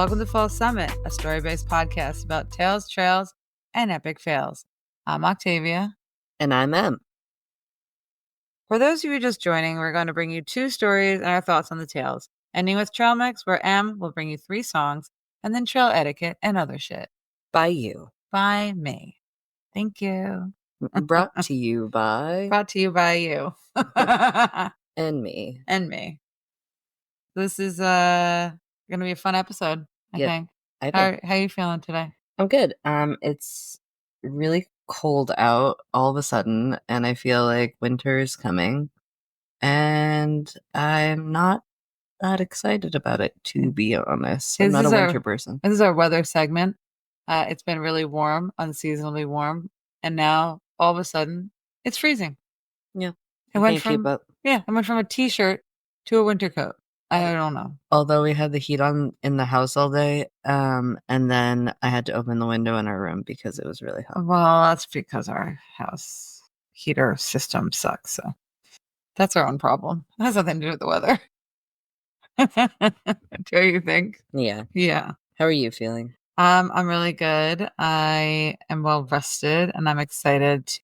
Welcome to Fall Summit, a story-based podcast about tales, trails, and epic fails. I'm Octavia. And I'm Em. For those of you just joining, we're going to bring you 2 stories and our thoughts on the tales, ending with Trail Mix, where Em will bring you 3 songs, and then trail etiquette and other shit. By you. By me. Thank you. Brought to you by... Brought to you by you. And me. And me. This is going to be a fun episode, I think. How are you feeling today? I'm good. It's really cold out all of a sudden, and I feel like winter is coming, and I'm not that excited about it, to be honest. I'm not a winter person. This is our weather segment. It's been really warm, unseasonably warm, and now all of a sudden it's freezing. Yeah, I went from a t-shirt to a winter coat. I don't know. Although we had the heat on in the house all day, and then I had to open the window in our room because it was really hot. Well, that's because our house heater system sucks. So that's our own problem. It has nothing to do with the weather. Do you think? Yeah. Yeah. How are you feeling? I'm really good. I am well rested, and I'm excited.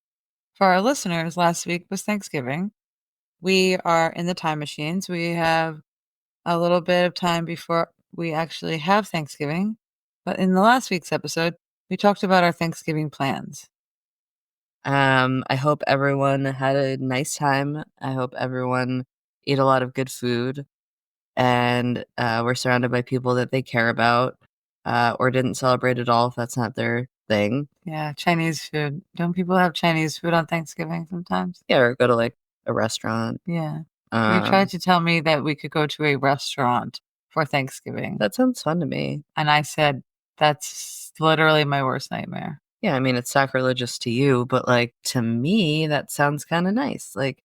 For our listeners, last week was Thanksgiving. We are in the time machines. We have a little bit of time before we actually have Thanksgiving. But in the last week's episode, we talked about our Thanksgiving plans. I hope everyone had a nice time. I hope everyone ate a lot of good food and were surrounded by people that they care about or didn't celebrate at all if that's not their thing. Yeah, Chinese food. Don't people have Chinese food on Thanksgiving sometimes? Yeah, or go to like a restaurant. Yeah. You tried to tell me that we could go to a restaurant for Thanksgiving. That sounds fun to me. And I said, that's literally my worst nightmare. Yeah, I mean, it's sacrilegious to you, but like to me, that sounds kind of nice. Like,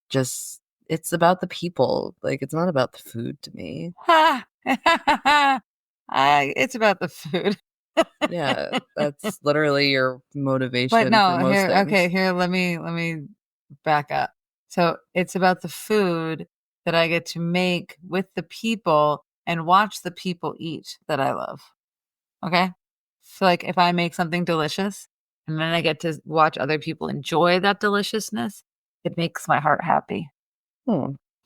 just, it's about the people. Like, it's not about the food to me. It's about the food. Yeah, that's literally your motivation. But no, for most things. Here, let me back up. So it's about the food that I get to make with the people and watch the people eat that I love. Okay? So like if I make something delicious and then I get to watch other people enjoy that deliciousness, it makes my heart happy.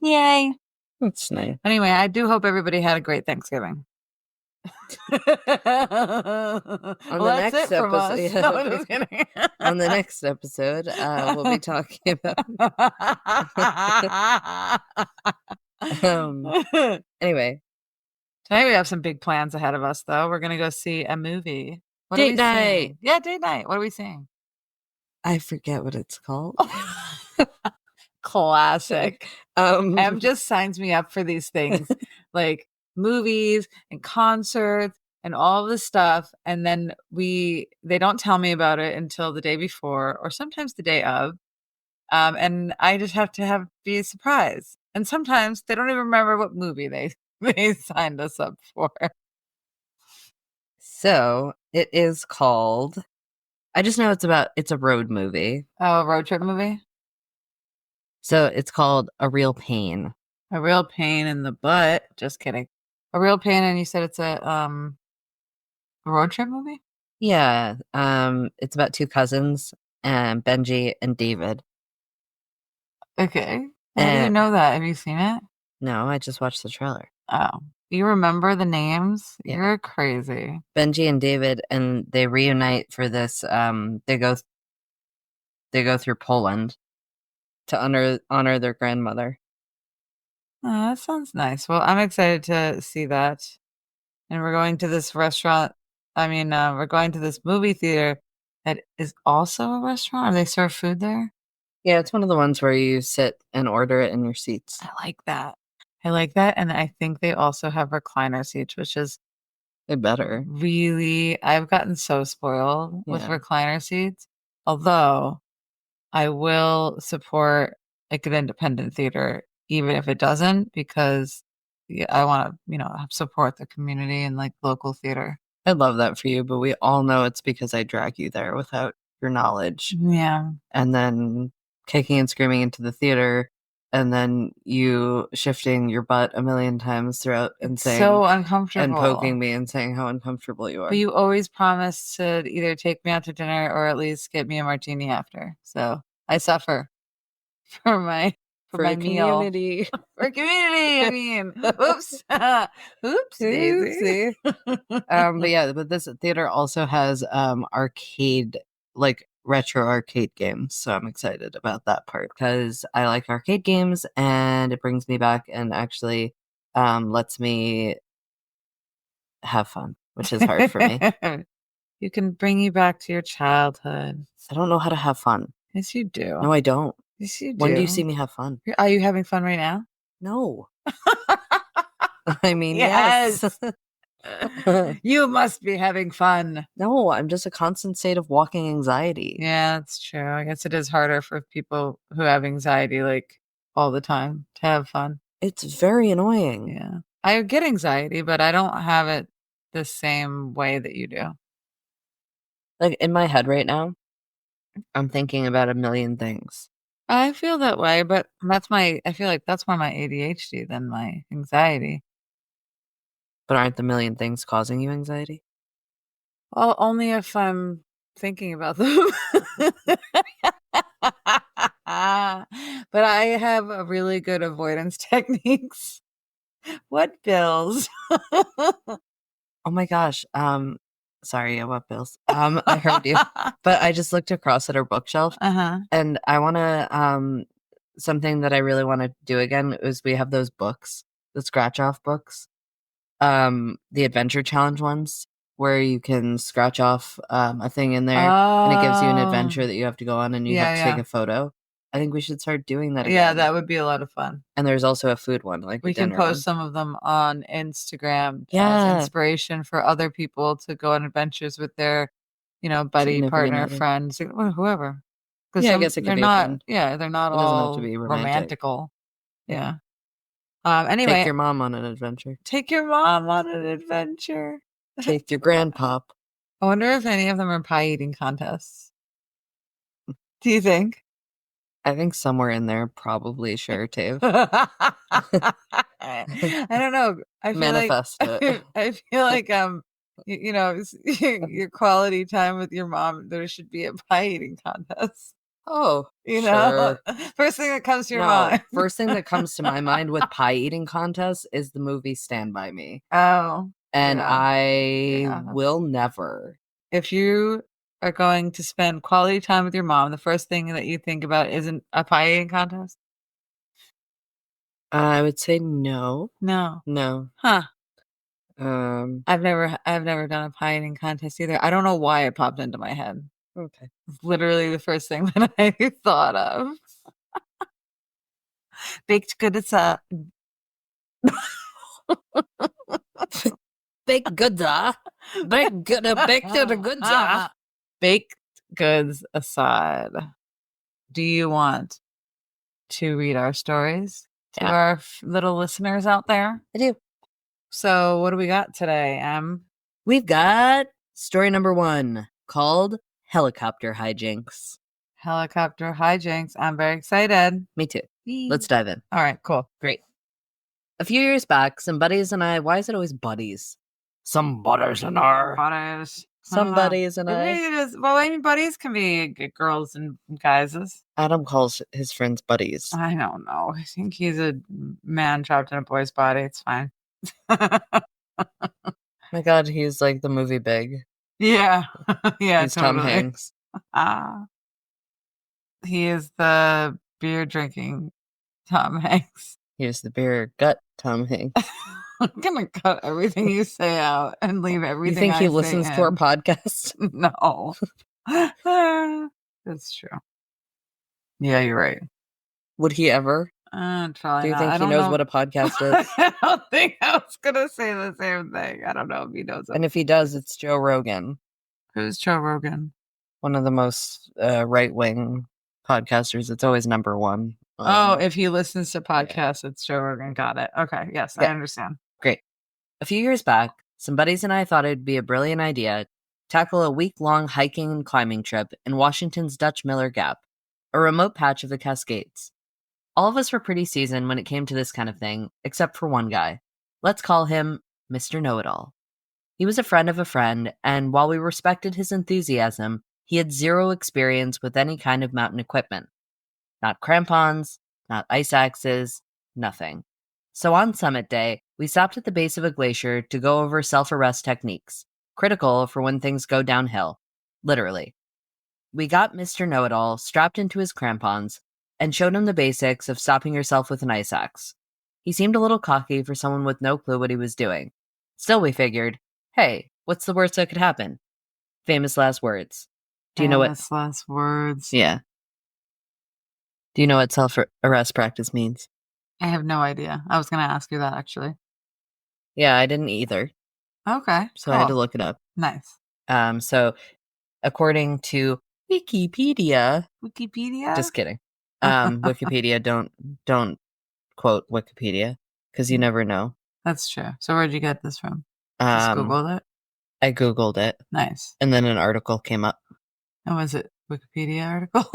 Yay. That's nice. Anyway, I do hope everybody had a great Thanksgiving. On the next episode, on the next episode, we'll be talking about. Anyway, tonight we have some big plans ahead of us, though. We're gonna go see a movie. Date night. Yeah, date night. What are we seeing? I forget what it's called. Classic. Em just signs me up for these things, like movies and concerts and all this stuff, and then they don't tell me about it until the day before or sometimes the day of, and I just have to be a surprise. And sometimes they don't even remember what movie they signed us up for. So it is called, I just know it's a road movie. Oh, a road trip movie. So it's called A Real Pain. A Real Pain in the Butt. Just kidding. A Real Pain, and you said it's a road trip movie? Yeah. It's about 2 cousins, Benji and David. Okay. How do you know that? Have you seen it? No, I just watched the trailer. Oh. You remember the names? Yeah. You're crazy. Benji and David, and they reunite for this. They go through Poland to honor their grandmother. Oh, that sounds nice. Well, I'm excited to see that. And we're going to this restaurant. We're going to this movie theater that is also a restaurant. Or they serve food there? Yeah, it's one of the ones where you sit and order it in your seats. I like that. And I think they also have recliner seats, which is better. Really, I've gotten so spoiled with recliner seats. Although I will support like an independent theater, even if it doesn't, because I want to, support the community and like local theater. I love that for you, but we all know it's because I drag you there without your knowledge. Yeah. And then kicking and screaming into the theater and then you shifting your butt a million times throughout and saying so uncomfortable and poking me and saying how uncomfortable you are. But you always promise to either take me out to dinner or at least get me a martini after. So I suffer for my meal. Community. For community, I mean. Oops. Oops, Daisy. But this theater also has arcade, like retro arcade games. So I'm excited about that part because I like arcade games and it brings me back and actually lets me have fun, which is hard for me. You can bring you back to your childhood. I don't know how to have fun. Yes, you do. No, I don't. Yes, you do. When do you see me have fun? Are you having fun right now? No. I mean, yes. yes. You must be having fun. No, I'm just a constant state of walking anxiety. Yeah, that's true. I guess it is harder for people who have anxiety like all the time to have fun. It's very annoying. Yeah. I get anxiety, but I don't have it the same way that you do. Like in my head right now, I'm thinking about a million things. I feel that way, but I feel like that's more my ADHD than my anxiety. But aren't the million things causing you anxiety? Well, only if I'm thinking about them. But I have a really good avoidance techniques. What bills? Oh my gosh. Sorry, what bills? I heard you. But I just looked across at our bookshelf and I wanna something that I really want to do again is we have those books, the scratch off books. The adventure challenge ones where you can scratch off a thing in there and it gives you an adventure that you have to go on and you have to take a photo. I think we should start doing that again. Yeah, that would be a lot of fun. And there's also a food one, like we can post some of them on Instagram as inspiration for other people to go on adventures with their, buddy, partner, friends, whoever. Because I guess it could be fun. Yeah, they're not it all doesn't have to be romantical. Yeah. Anyway, take your mom on an adventure. Take your mom on an adventure. Take your grandpop. I wonder if any of them are pie eating contests. Do you think? I think somewhere in there, probably sure, Tave. I don't know. I feel Manifest it. I feel like your quality time with your mom. There should be a pie eating contest. Oh, sure. First thing that comes to your mind. First thing that comes to my mind with pie eating contests is the movie Stand By Me. Oh. And I will never. If you are going to spend quality time with your mom, the first thing that you think about isn't a pie eating contest? I would say no. No. Huh. I've never done a pie eating contest either. I don't know why it popped into my head. Okay. It's literally the first thing that I thought of. Baked goods aside. Baked goods Baked goods aside. Do you want to read our stories to our little listeners out there? I do. So what do we got today, Em? We've got story number 1 called Helicopter Hijinks. Helicopter Hijinks. I'm very excited. Me too. Let's dive in. All right, cool. Great. A few years back, some buddies and I, why is it always buddies? Some buddies and I. Buddies. Some buddies and I. Well, I mean, buddies can be girls and guys. Adam calls his friends buddies. I don't know. I think he's a man trapped in a boy's body. It's fine. My God, he's like the movie Big. Yeah. Yeah, he's totally. Tom Hanks. He is the beer drinking Tom Hanks. He is the beer gut Tom Hanks. I'm gonna cut everything you say out and leave everything. You think he listens to our podcast? No. That's true. Yeah, you're right. Would he ever? Probably Do you not. think he knows what a podcast is? I don't think I was gonna say the same thing. I don't know if he knows it. And if he does, it's Joe Rogan. Who's Joe Rogan? One of the most right-wing podcasters. It's always number 1. If he listens to podcasts, it's Joe Rogan. Got it. Okay. Yes, I understand. Great. A few years back, some buddies and I thought it'd be a brilliant idea to tackle a week-long hiking and climbing trip in Washington's Dutch Miller Gap, a remote patch of the Cascades. All of us were pretty seasoned when it came to this kind of thing, except for one guy. Let's call him Mr. Know-It-All. He was a friend of a friend, and while we respected his enthusiasm, he had zero experience with any kind of mountain equipment. Not crampons, not ice axes, nothing. So on summit day, we stopped at the base of a glacier to go over self-arrest techniques, critical for when things go downhill. Literally. We got Mr. Know-It-All strapped into his crampons and showed him the basics of stopping yourself with an ice axe. He seemed a little cocky for someone with no clue what he was doing. Still, we figured, hey, what's the worst that could happen? Famous last words. Do you know what? Famous last words. Yeah. Do you know what self-arrest practice means? I have no idea. I was going to ask you that actually. Yeah, I didn't either. Okay. So I had to look it up. Nice. So according to Wikipedia, Wikipedia? just kidding. Wikipedia, don't quote Wikipedia because you never know. That's true. So where'd you get this from? Just Googled it? I Googled it. Nice. And then an article came up. And was it Wikipedia article?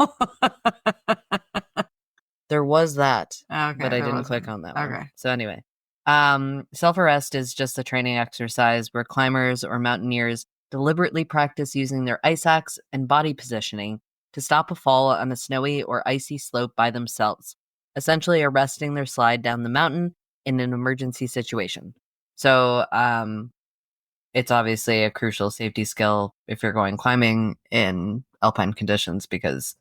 There was that, Okay, but I didn't click on that one. Okay. So anyway, self-arrest is just a training exercise where climbers or mountaineers deliberately practice using their ice axe and body positioning to stop a fall on a snowy or icy slope by themselves, essentially arresting their slide down the mountain in an emergency situation. So, it's obviously a crucial safety skill if you're going climbing in alpine conditions because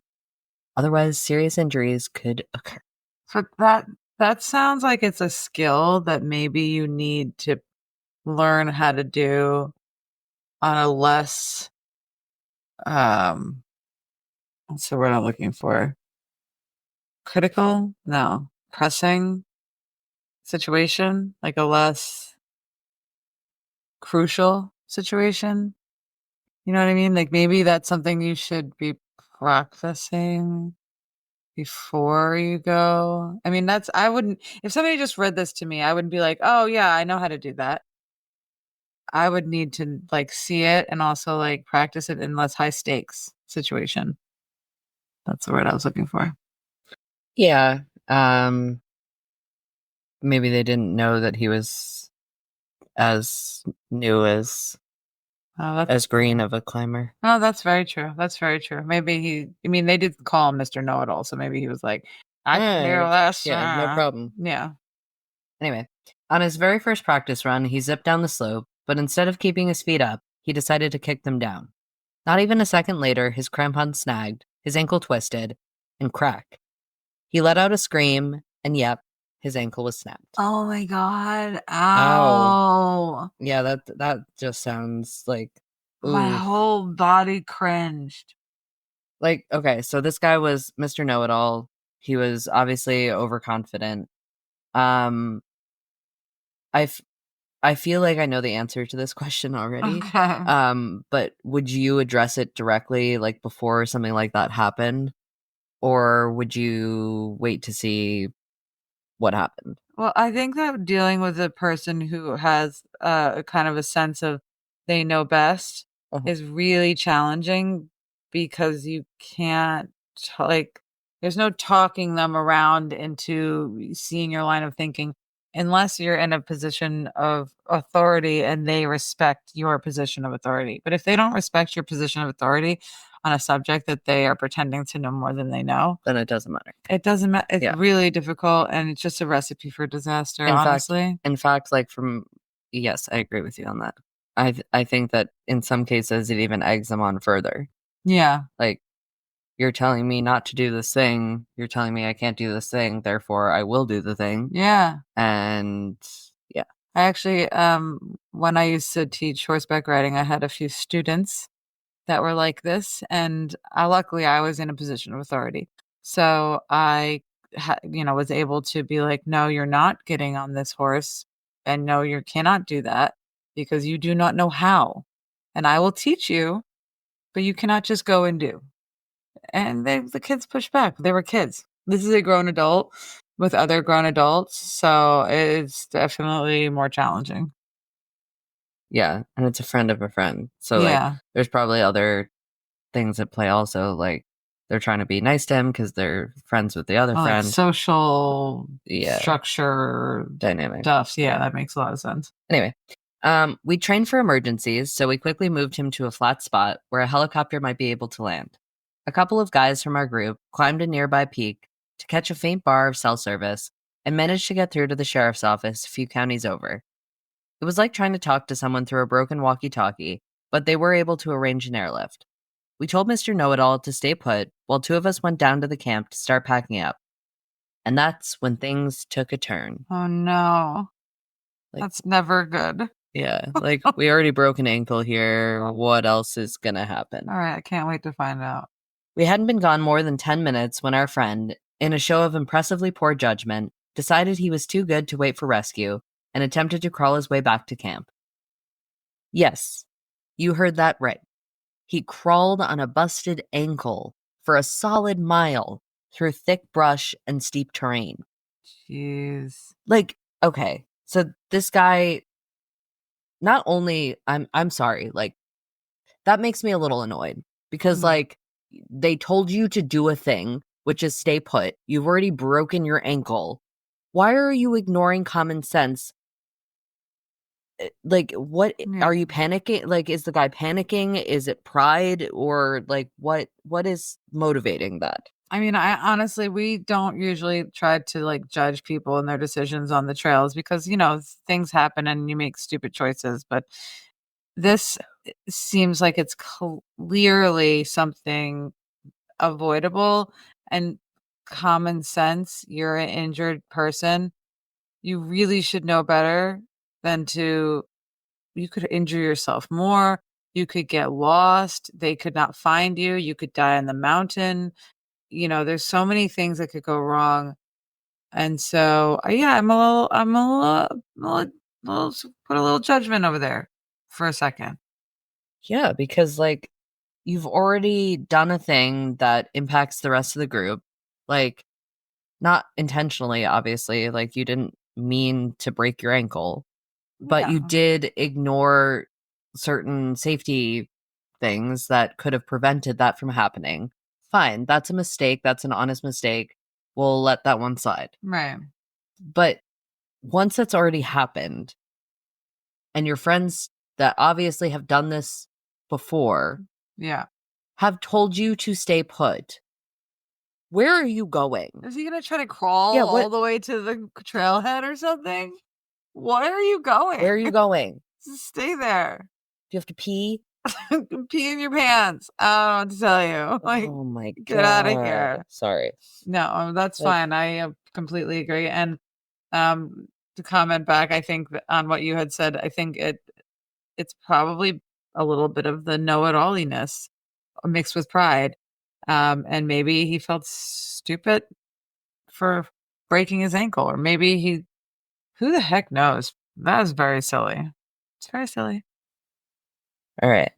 otherwise serious injuries could occur. So that sounds like it's a skill that maybe you need to learn how to do on a less what's the word I'm looking for? Critical? No. Pressing situation, like a less crucial situation. You know what I mean? Like maybe that's something you should be practicing before you go. I mean, I wouldn't, if somebody just read this to me, I wouldn't be like, oh yeah, I know how to do that. I would need to like see it and also like practice it in less high stakes situation. That's the word I was looking for. Yeah. Maybe they didn't know that he was as new as green of a climber. Oh, that's very true. That's very true. Maybe I mean, they did call him Mr. Know-It-All, so maybe he was like, I can hear less. Yeah, no problem. Yeah. Anyway, on his very first practice run, he zipped down the slope, but instead of keeping his feet up, he decided to kick them down. Not even a second later, his crampon snagged, his ankle twisted, and crack. He let out a scream, and yep, his ankle was snapped. Oh my god. Ow. Yeah, that just sounds like my whole body cringed. Like, okay, so this guy was Mr. Know-It-All. He was obviously overconfident. I feel like I know the answer to this question already. Okay. But would you address it directly, like before something like that happened, or would you wait to see what happened? Well, I think that dealing with a person who has a kind of a sense of they know best is really challenging because you can't like there's no talking them around into seeing your line of thinking unless you're in a position of authority and they respect your position of authority. But if they don't respect your position of authority on a subject that they are pretending to know more than they know, then it doesn't matter. It doesn't matter. It's really difficult, and it's just a recipe for disaster, honestly. In fact, like yes, I agree with you on that. I think that in some cases it even eggs them on further. Yeah. Like, you're telling me not to do this thing. You're telling me I can't do this thing. Therefore, I will do the thing. Yeah. And yeah. I actually, when I used to teach horseback riding, I had a few students that were like this, and luckily I was in a position of authority. So I, was able to be like, no, you're not getting on this horse, and no, you cannot do that because you do not know how, and I will teach you, but you cannot just go and do. And the kids pushed back. They were kids. This is a grown adult with other grown adults, so it's definitely more challenging. Yeah, and it's a friend of a friend. So like there's probably other things at play also, like they're trying to be nice to him because they're friends with the other Like friend. social Yeah. structure Dynamic stuff. Yeah, that makes a lot of sense. Anyway, we trained for emergencies, so we quickly moved him to a flat spot where a helicopter might be able to land. A couple of guys from our group climbed a nearby peak to catch a faint bar of cell service and managed to get through to the sheriff's office a few counties over. It was like trying to talk to someone through a broken walkie-talkie, but they were able to arrange an airlift. We told Mr. Know-It-All to stay put while two of us went down to the camp to start packing up. And that's when things took a turn. Oh no. That's never good. Yeah, like we already broke an ankle here. What else is gonna happen? All right, I can't wait to find out. We hadn't been gone more than 10 minutes when our friend, in a show of impressively poor judgment, decided he was too good to wait for rescue and attempted to crawl his way back to camp. Yes, you heard that right. He crawled on a busted ankle for a solid mile through thick brush and steep terrain. Jeez. Like, okay, so this guy, not only, I'm sorry, like, that makes me a little annoyed because, like, they told you to do a thing, which is stay put. You've already broken your ankle. Why are you ignoring common sense? Like, what are you panicking? Like, is the guy panicking? Is it pride? Or, like, what is motivating that? I mean, I honestly, we don't usually try to like judge people and their decisions on the trails because, you know, things happen and you make stupid choices. But this seems like it's clearly something avoidable and common sense. You're an injured person. You really should know better than to, you could injure yourself more. You could get lost. They could not find you. You could die on the mountain. You know, there's so many things that could go wrong. And so, yeah, put a little judgment over there for a second. Yeah, because, like, you've already done a thing that impacts the rest of the group. Like, not intentionally, obviously. Like, you didn't mean to break your ankle, but you did ignore certain safety things that could have prevented that from happening. Fine, that's a mistake. That's an honest mistake. We'll let that one slide. Right. But once that's already happened, and your friends that obviously have done this before, Yeah, have told you to stay put, where are you going? is he gonna try to crawl all the way to the trailhead or something? Where are you going? Where are you going? Just stay there. Do you have to pee? Pee in your pants. I don't know what to tell you. Like, Oh my god. get out of here. Sorry. No, that's fine. I completely agree. And to comment back, I think on what you had said, I think it's probably a little bit of the know-it-alliness mixed with pride. And maybe he felt stupid for breaking his ankle, or maybe who the heck knows? That was very silly. It's very silly. All right.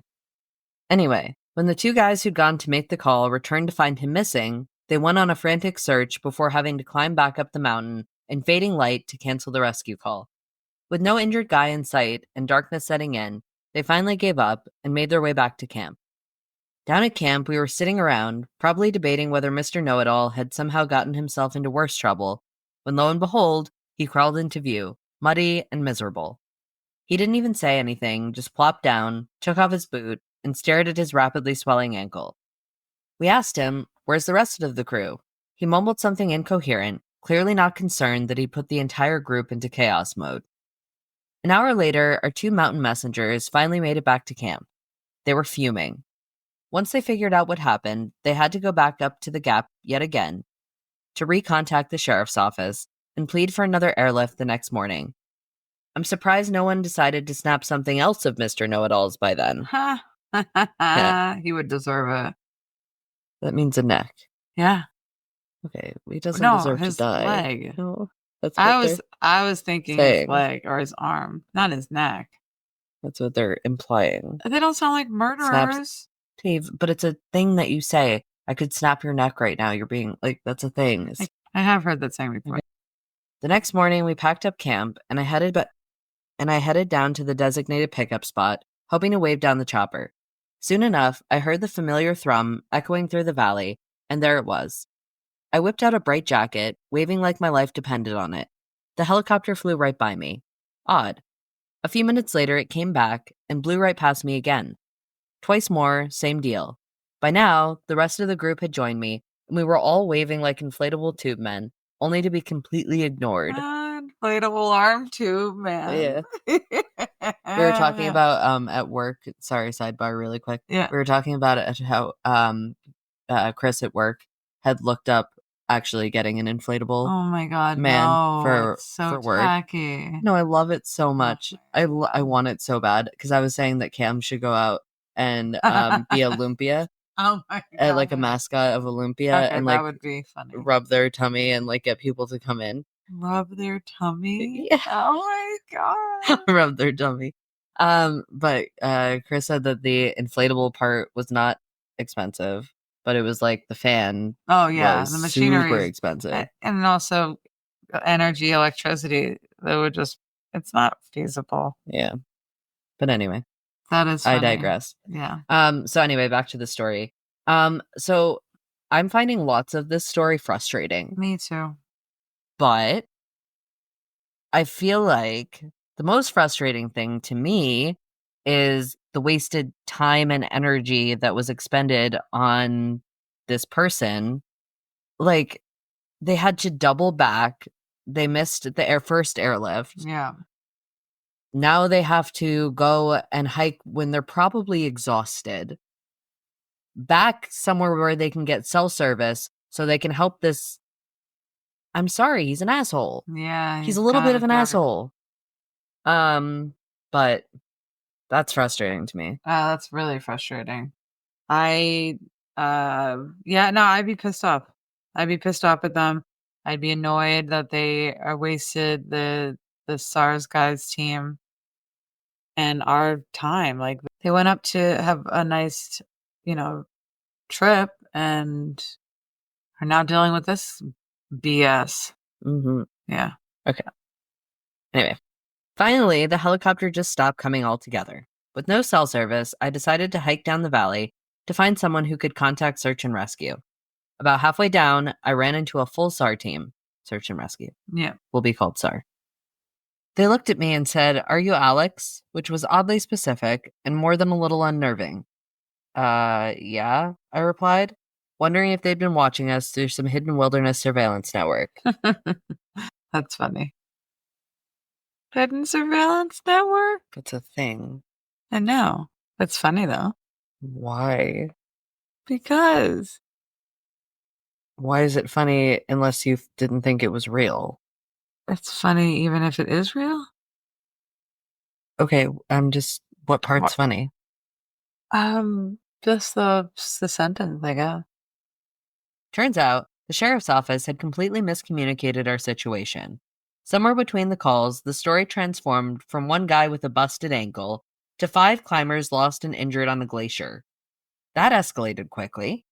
Anyway, when the two guys who'd gone to make the call returned to find him missing, they went on a frantic search before having to climb back up the mountain in fading light to cancel the rescue call. With no injured guy in sight and darkness setting in, they finally gave up and made their way back to camp. Down at camp, we were sitting around, probably debating whether Mr. Know-It-All had somehow gotten himself into worse trouble, when lo and behold, he crawled into view, muddy and miserable. He didn't even say anything, just plopped down, took off his boot, and stared at his rapidly swelling ankle. We asked him, "Where's the rest of the crew?" He mumbled something incoherent, clearly not concerned that he put the entire group into chaos mode. An hour later, our two mountain messengers finally made it back to camp. They were fuming. Once they figured out what happened, they had to go back up to the gap yet again to recontact the sheriff's office and plead for another airlift the next morning. I'm surprised no one decided to snap something else of Mr. Know-It-All's by then. Yeah. He would deserve it. That means a neck. Yeah. Okay, he doesn't deserve his to die. Leg. No, that's what I was thinking his leg or his arm, not his neck. That's what they're implying. They don't sound like murderers. Dave, but it's a thing that you say. I could snap your neck right now. You're being like, that's a thing. I have heard that saying before. The next morning, we packed up camp and I headed down to the designated pickup spot, hoping to wave down the chopper. Soon enough, I heard the familiar thrum echoing through the valley, And there it was. I whipped out a bright jacket, waving like my life depended on it. The helicopter flew right by me. Odd. A few minutes later, it came back and blew right past me again. Twice more, same deal. By now, the rest of the group had joined me, and we were all waving like inflatable tube men, only to be completely ignored. Inflatable arm tube, man. Yeah. We were talking about at work. Sorry, sidebar really quick. Yeah. We were talking about it, how Chris at work had looked up actually getting an inflatable Oh my god, man no, for it's so work. tacky. No, I love it so much. my I want it so bad because I was saying that Cam should go out and be a lumpia, Oh my god. like a mascot of Olympia, Okay, and that like would be funny. rub their tummy and like get people to come in. Rub their tummy? Yeah. Oh my god. Rub their tummy. But Chris said that the inflatable part was not expensive, but it was like the fan Oh yeah, was the machinery super is, expensive. and also energy, electricity. That would just, it's not feasible. Yeah. But anyway, That is funny. I digress. Yeah. So anyway, back to the story. So I'm finding lots of this story frustrating, Me too. but I feel like the most frustrating thing to me is the wasted time and energy that was expended on this person. Like, they had to double back. They missed the first airlift. Yeah. Now they have to go and hike when they're probably exhausted. Back somewhere where they can get cell service so they can help this. I'm sorry, he's an asshole. Yeah. He's a little bit of an dark. asshole. But that's frustrating to me. That's really frustrating. Yeah, no, I'd be pissed off. I'd be pissed off at them. I'd be annoyed that they wasted the SARS guys team and our time. Like, they went up to have a nice, trip and are now dealing with this BS. Mm-hmm. Yeah. Okay. Anyway, finally, the helicopter just stopped coming altogether. With no cell service, I decided to hike down the valley to find someone who could contact search and rescue. About halfway down, I ran into a full SAR team. Search and rescue. Yeah. Will be called SAR. They looked at me and said, "Are you Alex?" Which was oddly specific and more than a little unnerving. Yeah, I replied, wondering if they'd been watching us through some hidden wilderness surveillance network. That's funny. Hidden surveillance network? It's a thing. I know. That's funny though. Why? Because Why is it funny unless you didn't think it was real? it's funny even if it is real. Okay, what part's funny? Just the sentence, I guess. Turns out, the sheriff's office had completely miscommunicated our situation. Somewhere between the calls, the story transformed from one guy with a busted ankle to 5 climbers lost and injured on a glacier. That escalated quickly.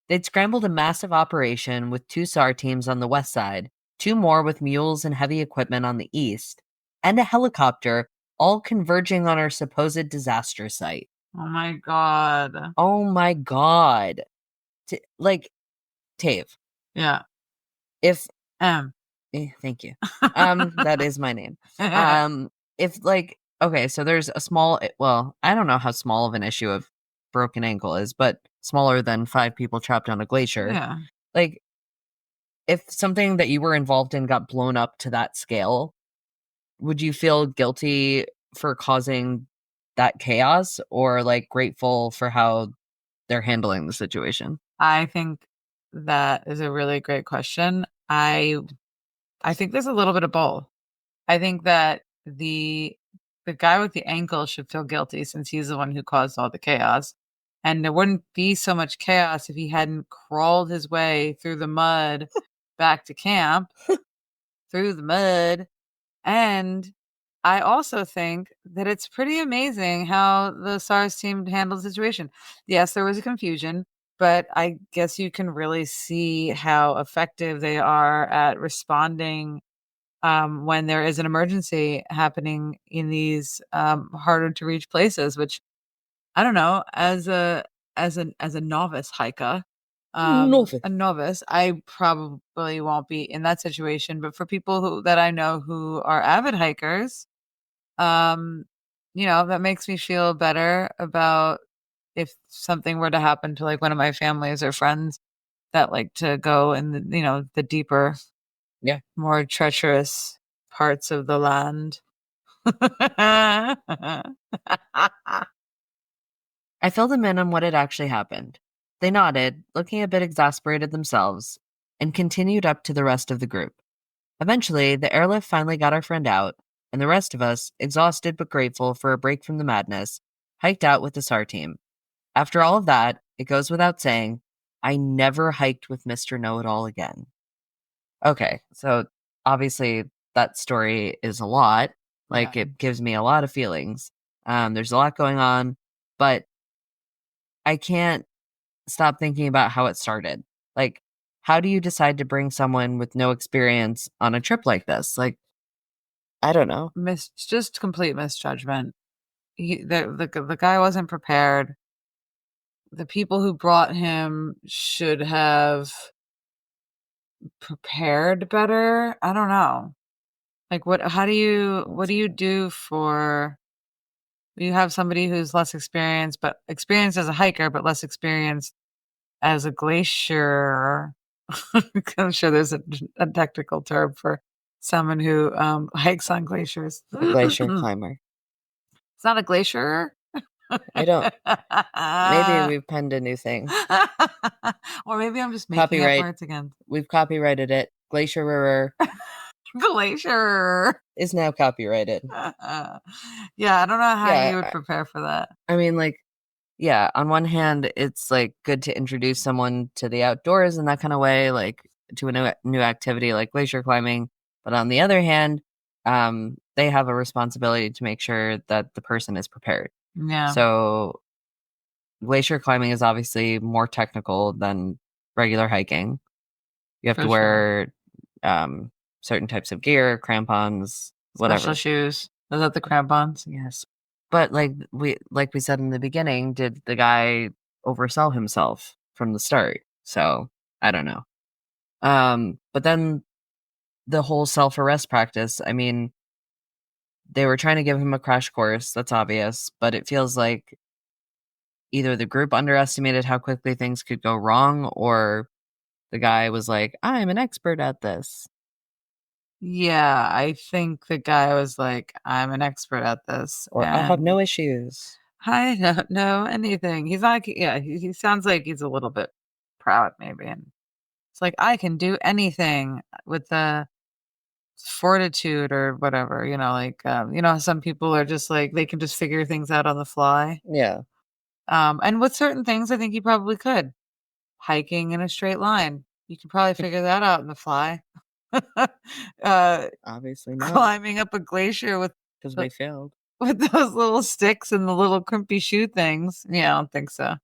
They'd scrambled a massive operation with 2 SAR teams on the west side, 2 more with mules and heavy equipment on the east, and a helicopter, all converging on our supposed disaster site. Oh my god. Oh my god. Tave. Yeah. If M. thank you. That is my name. If okay, so there's a small, well, I don't know how small of an issue of broken ankle is, but smaller than 5 people trapped on a glacier. Yeah. Like, if something that you were involved in got blown up to that scale, would you feel guilty for causing that chaos, or like grateful for how they're handling the situation? I think that is a really great question. I think there's a little bit of both. I think that the guy with the ankle should feel guilty since he's the one who caused all the chaos. And there wouldn't be so much chaos if he hadn't crawled his way through the mud back to camp, through the mud. And I also think that it's pretty amazing how the SARS team handled the situation. Yes, there was a confusion, but I guess you can really see how effective they are at responding when there is an emergency happening in these harder to reach places. Which, I don't know, as a novice hiker, Novice. a novice. I probably won't be in that situation, but for people that I know who are avid hikers, um, that makes me feel better about if something were to happen to like one of my families or friends that like to go in the deeper, Yeah. more treacherous parts of the land. I filled them in on what had actually happened. They nodded, looking a bit exasperated themselves, and continued up to the rest of the group. Eventually, the airlift finally got our friend out, and the rest of us, exhausted but grateful for a break from the madness, hiked out with the SAR team. After all of that, it goes without saying, I never hiked with Mr. Know-It-All again. Okay, so obviously that story is a lot. Like, Yeah. it gives me a lot of feelings. There's a lot going on, but I can't stop thinking about how it started. Like, how do you decide to bring someone with no experience on a trip like this? Like, I don't know. Just complete misjudgment. The guy wasn't prepared. The people who brought him should have prepared better. I don't know. Like what do you do for you have somebody who's less experienced, but experienced as a hiker, but less experienced as a glacier. I'm sure there's a technical term for someone who hikes on glaciers. A glacier It's climber. not a glacier. I don't. Maybe we've penned a new thing. Or maybe I'm just making up Copyright. words again. We've copyrighted it. Glacier Glacier. is now copyrighted. Yeah, I don't know how Yeah, you would prepare for that. I mean, like, yeah, on one hand, it's like good to introduce someone to the outdoors in that kind of way, like to a new activity like glacier climbing. But on the other hand, they have a responsibility to make sure that the person is prepared. Yeah, So glacier climbing is obviously more technical than regular hiking. You have for to sure. wear certain types of gear, crampons, Special whatever. shoes. Is that the crampons? Yes. But like we said in the beginning, did the guy oversell himself from the start? So I don't know. But then the whole self-arrest practice, I mean, they were trying to give him a crash course, that's obvious, but it feels like either the group underestimated how quickly things could go wrong, or the guy was like, I'm an expert at this. Yeah, I think the guy was like, I'm an expert at this, Or I have and no issues. I don't know anything. He's like, yeah, he sounds like he's a little bit proud, maybe. And it's like, I can do anything with the fortitude or whatever, like, some people are just like, they can just figure things out on the fly. Yeah, And with certain things, I think you probably could. Hiking in a straight line. You could probably figure that out on the fly. uh, obviously not, Climbing up a glacier with because the we failed. with those little sticks and the little crimpy shoe things. Yeah, I don't think so.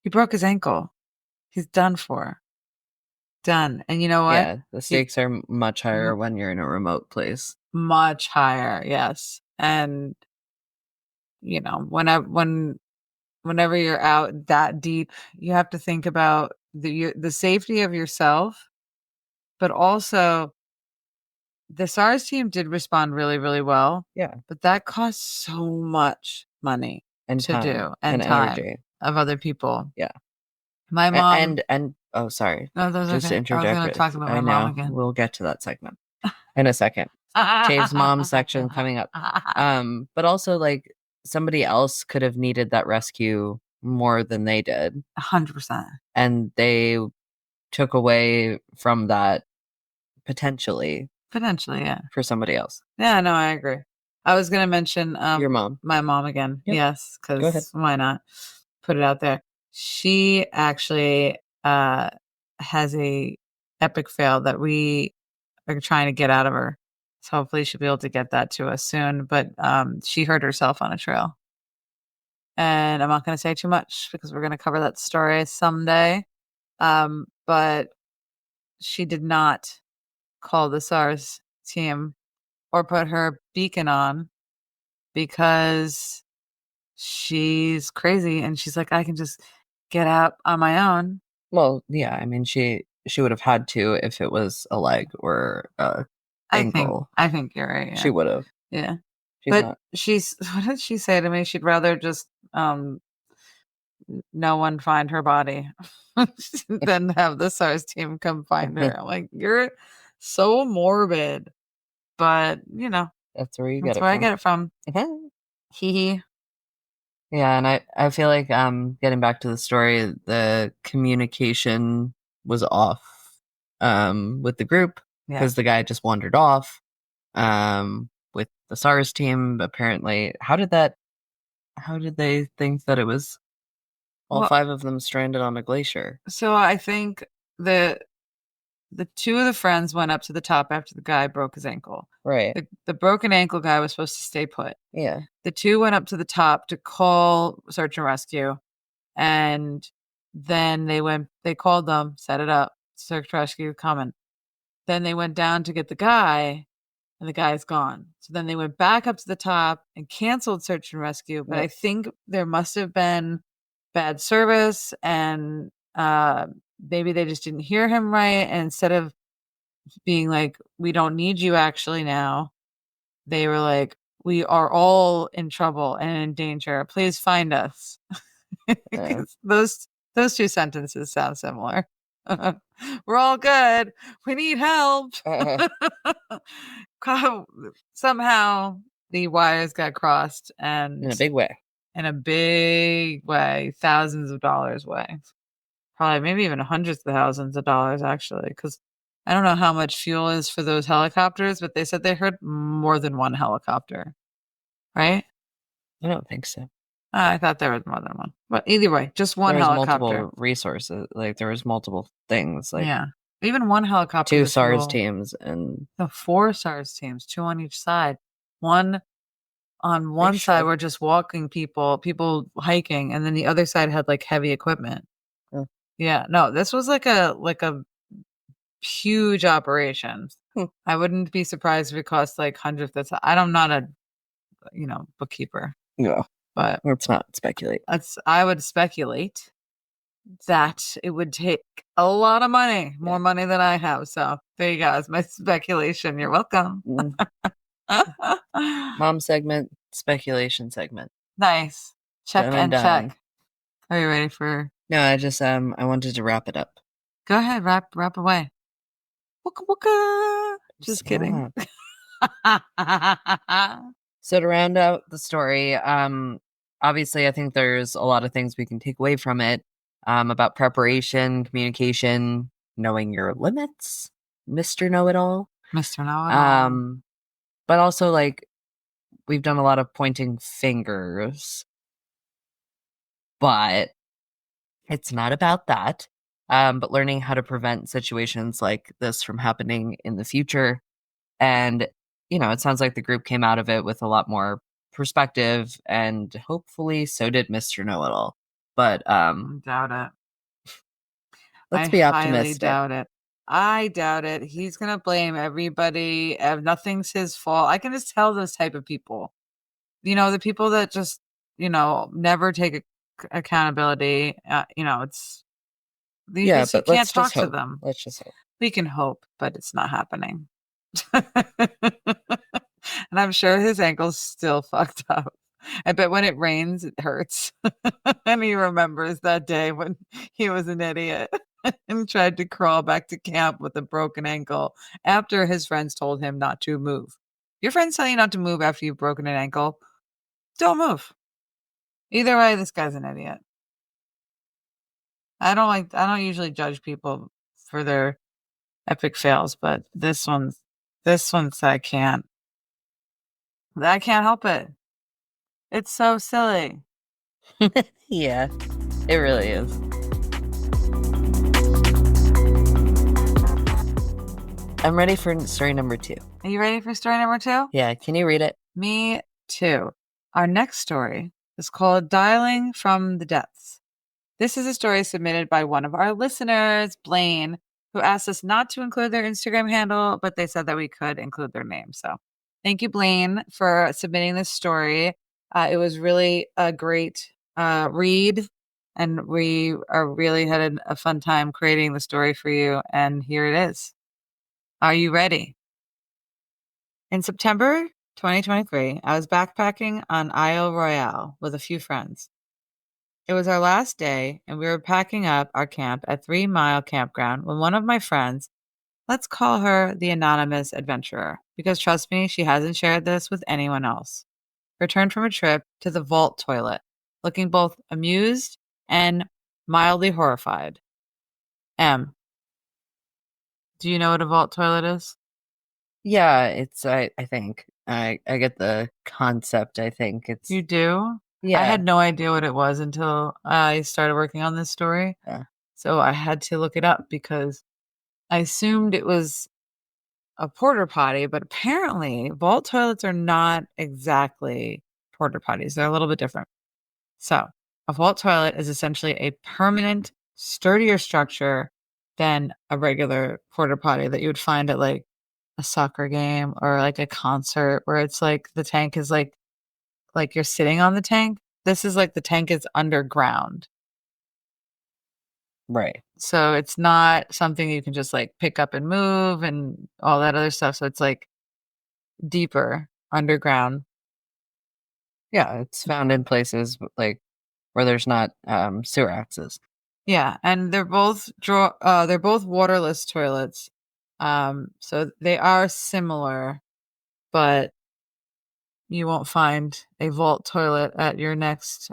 He broke his ankle. He's done for. Done. And you know what? Yeah, the He stakes are much higher m when you're in a remote place. much higher, yes. And, whenever you're out that deep, you have to think about the safety of yourself, but also the SARS team did respond really, really well, Yeah, but that costs so much money and to time do and and time energy. of other people. Yeah. My mom And oh, sorry. No, that's Just to okay. I was interject gonna this. talk about I my mom know. again. We'll get to that segment in a second. Chave's mom section coming up. But also like somebody else could have needed that rescue more than they did. 100%. And they took away from that potentially Potentially, yeah. for somebody else. Yeah, no, I agree. I was gonna mention, Your mom. my mom again. Yep. Yes, Go ahead. because why not? Put it out there. She actually, has a epic fail that we are trying to get out of her. So hopefully she'll be able to get that to us soon, but, she hurt herself on a trail. And I'm not gonna say too much because we're gonna cover that story someday. But she did not call the SARS team or put her beacon on because she's crazy and she's like, I can just get out on my own Well, yeah, I mean, she would have had to if it was a leg or a ankle. I think you're right. She Yeah. would have. Yeah. She's But not. she's what did she say to me? She'd rather just no one find her body than have the SARS team come find her. I'm like, you're so morbid. But That's where you get that's it where I from. get it from. Hee hee. Yeah, and I feel like getting back to the story, the communication was off with the group Yeah. because the guy just wandered off with the SARS team apparently. How did they think that it was all Well, 5 of them stranded on a glacier? so I think the two of the friends went up to the top after the guy broke his ankle. Right. The broken ankle guy was supposed to stay put. Yeah. The two went up to the top to call search and rescue, and then they called them, set it up, search and rescue coming. Then they went down to get the guy, and the guy's gone. So then they went back up to the top and canceled search and rescue. But I think there must have been bad service, and maybe they just didn't hear him right. And instead of being like, "We don't need you," actually now they were like, "We are all in trouble and in danger. Please find us." Those two sentences sound similar. We're all good. We need help. Somehow the wires got crossed, and In a big way. in a big way, thousands of dollars way. Probably maybe even hundreds of thousands of dollars actually, because I don't know how much fuel is for those helicopters, but they said they heard more than one helicopter, right? I don't think so. I thought there was more than one. But either way, just one There was helicopter. multiple resources. Like there was multiple things. Like Yeah. Even one helicopter. 2 SARS teams and no, 4 SARS teams, 2 on each side. One on one side were just walking people hiking, and then the other side had like heavy equipment. Oh. Yeah. No, this was like a huge operation. I wouldn't be surprised if it cost like hundreds of I'm not a bookkeeper. Yeah. But let's not speculate. I would speculate that it would take a lot of money, more money than I have. So there you go. It's my speculation. You're welcome. Mom segment, speculation segment. Nice. Check Done and done. check. Are you ready for? No, I just I wanted to wrap it up. Go ahead, wrap away. Wooka wooka. Just kidding. So to round out the story, obviously I think there's a lot of things we can take away from it about preparation, communication, knowing your limits, Mr. Know-It-All. Mr. Know-It-All. But also like we've done a lot of pointing fingers. But it's not about that. But learning how to prevent situations like this from happening in the future. And it sounds like the group came out of it with a lot more perspective, and hopefully so did Mr. Know-It-All. But I doubt it. Let's be optimistic. I doubt it. He's gonna blame everybody. Nothing's his fault. I can just tell those type of people. The people that just never take accountability. It's you can't talk to them. Let's just hope. We can hope, but it's not happening. And I'm sure his ankle's still fucked up. I bet when it rains, it hurts. And he remembers that day when he was an idiot and tried to crawl back to camp with a broken ankle after his friends told him not to move. Your friends tell you not to move after you've broken an ankle. Don't move. Either way, this guy's an idiot. I don't usually judge people for their epic fails, but this one's I can't help it. It's so silly. Yeah, it really is. I'm ready for story number 2. Are you ready for story number 2? Yeah, can you read it? Me too. Our next story is called Dialing from the Depths. This is a story submitted by one of our listeners, Blaine, who asked us not to include their Instagram handle, but they said that we could include their name. So thank you, Blaine, for submitting this story. It was really a great read. And we are really had a fun time creating the story for you. And here it is. Are you ready? In September 2023, I was backpacking on Isle Royale with a few friends. It was our last day, and we were packing up our camp at 3 Mile Campground when one of my friends, let's call her the anonymous adventurer, because trust me, she hasn't shared this with anyone else, returned from a trip to the vault toilet, looking both amused and mildly horrified. Em, do you know what a vault toilet is? Yeah, it's I think I get the concept. I think it's You do? I yeah. had no idea what it was until I started working on this story. Yeah. So I had to look it up because I assumed it was a porta potty, but apparently vault toilets are not exactly porta potties. They're a little bit different. So, a vault toilet is essentially a permanent, sturdier structure than a regular porta potty that you would find at like a soccer game or like a concert where it's like the tank is like you're sitting on the tank. This is like the tank is underground. Right. So it's not something you can just like pick up and move and all that other stuff. So it's like deeper underground. Yeah, it's found in places like where there's not sewer access. Yeah, and they're both waterless toilets. So they are similar, but you won't find a vault toilet at your next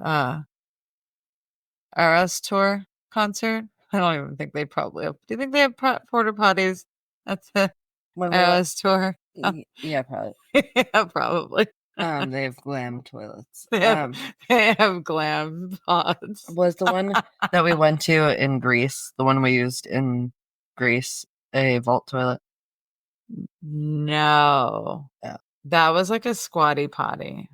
RS tour concert. I don't even think they probably have. Do you think they have porta potties at the When we went, RS tour? yeah, probably. Yeah, probably. They have glam toilets. They have they have glam pods. Was the one that we went to in Greece, the one we used in Greece, a vault toilet? No. Yeah. That was like a squatty potty.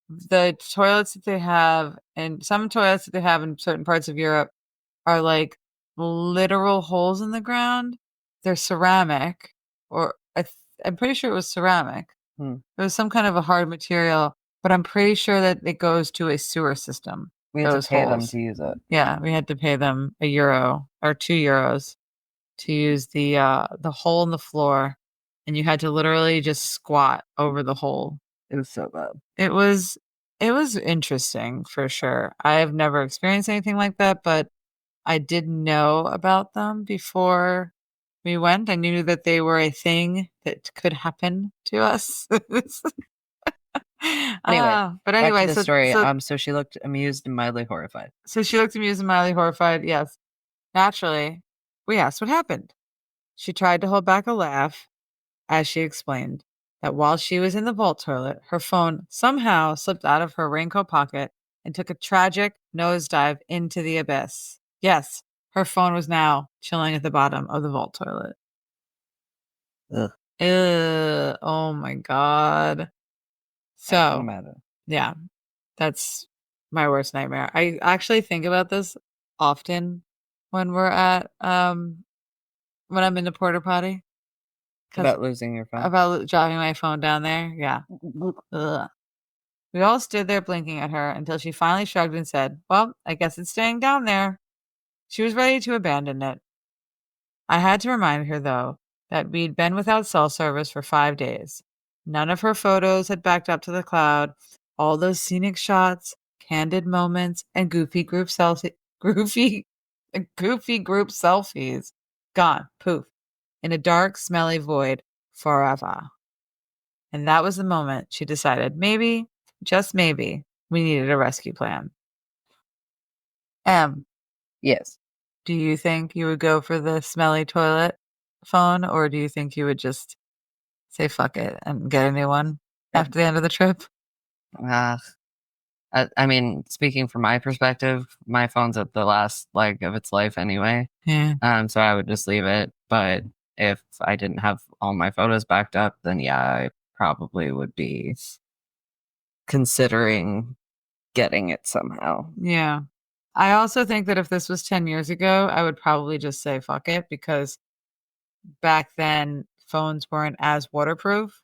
The toilets that they have and some toilets that they have in certain parts of Europe are like literal holes in the ground. They're ceramic, or I'm pretty sure it was ceramic. Hmm. It was some kind of a hard material, but I'm pretty sure that it goes to a sewer system. We had Those to pay them holes. to use it. Yeah, we had to pay them €1 or €2 to use the hole in the floor, and you had to literally just squat over the hole. It was so bad. It was interesting for sure. I have never experienced anything like that, but I did know about them before we went. I knew that they were a thing that could happen to us. Anyway, But back to anyway, the so story. so So she looked amused and mildly horrified. so she looked amused and mildly horrified. Yes, naturally, we asked what happened. She tried to hold back a laugh as she explained that while she was in the vault toilet, her phone somehow slipped out of her raincoat pocket and took a tragic nosedive into the abyss. Yes, her phone was now chilling at the bottom of the vault toilet. Ugh. Ew, oh my God. I can So, imagine. yeah, that's my worst nightmare. I actually think about this often when we're at, when I'm in the porta potty. About losing your phone. About dropping my phone down there. Yeah. Ugh. We all stood there blinking at her until she finally shrugged and said, well, I guess it's staying down there. She was ready to abandon it. I had to remind her, though, that we'd been without cell service for 5 days. None of her photos had backed up to the cloud. All those scenic shots, candid moments, and goofy group selfies. Gone. Poof. In a dark, smelly void forever. And that was the moment she decided maybe, just maybe, we needed a rescue plan. Em, Yes. do you think you would go for the smelly toilet phone, or do you think you would just say fuck it and get a new one after the end of the trip? Uh, I mean, speaking from my perspective, my phone's at the last leg of its life anyway. Yeah. So I would just leave it. But if I didn't have all my photos backed up, then yeah, I probably would be considering getting it somehow. Yeah. I also think that if this was 10 years ago, I would probably just say fuck it because back then phones weren't as waterproof.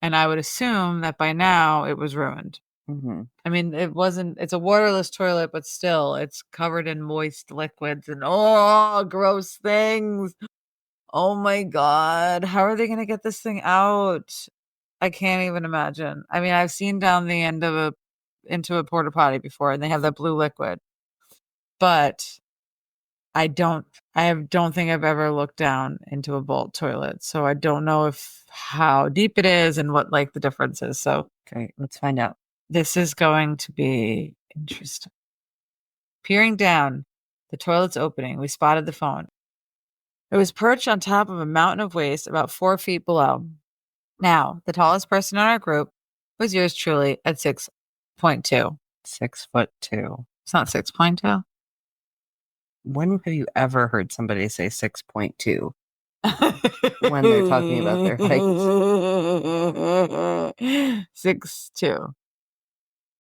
And I would assume that by now it was ruined. I mean, it's a waterless toilet, but still, it's covered in moist liquids and oh, gross things. Oh my God. How are they going to get this thing out? I can't even imagine. I mean, I've seen down the end of into a porta potty before and they have that blue liquid, but I don't think I've ever looked down into a Bolt toilet. So I don't know how deep it is and what like the difference is. So Okay, let's find out. this is going to be interesting. Peering down the toilet's opening, we spotted the phone. It was perched on top of a mountain of waste about 4 feet below. Now, the tallest person in our group was yours truly at 6.2. 6'2". It's not 6.2. When have you ever heard somebody say 6.2 when they're talking about their height? 6'2".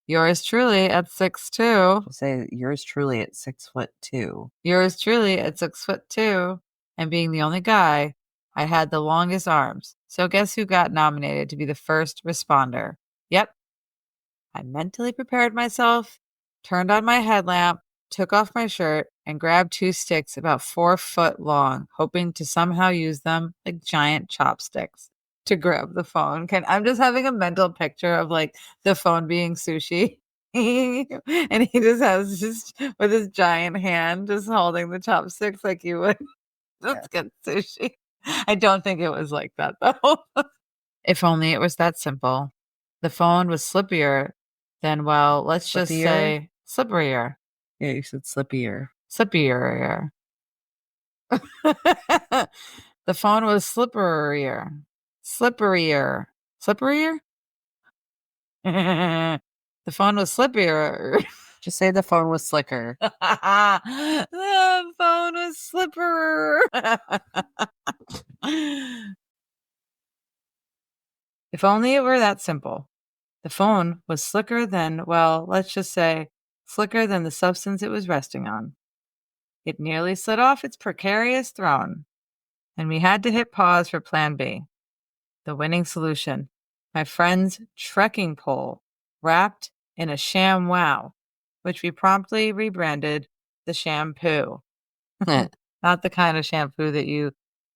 Yours truly at 6'2". Say yours truly at 6'2". Yours truly at 6'2". And being the only guy, I had the longest arms. So guess who got nominated to be the first responder? Yep. I mentally prepared myself, turned on my headlamp, took off my shirt, and grabbed 2 sticks about 4 foot long, hoping to somehow use them like giant chopsticks to grab the phone. I'm just having a mental picture of like the phone being sushi. And he just has with his giant hand just holding the chopsticks like you would just get sushi. I don't think it was like that though. If only it was that simple. The phone was slippier than, well, let's just say slipperier. Yeah, you said slippier. Slippier. The phone was slipperier. Slipperier. Slipperier? The phone was slippier. Just say the phone was slicker. The phone was slipper. If only it were that simple. The phone was slicker than, well, let's just say, slicker than the substance it was resting on. It nearly slid off its precarious throne, and we had to hit pause for Plan B. The winning solution, my friend's trekking pole, wrapped in a ShamWow, which we promptly rebranded the ShamPOO. Not the kind of shampoo that you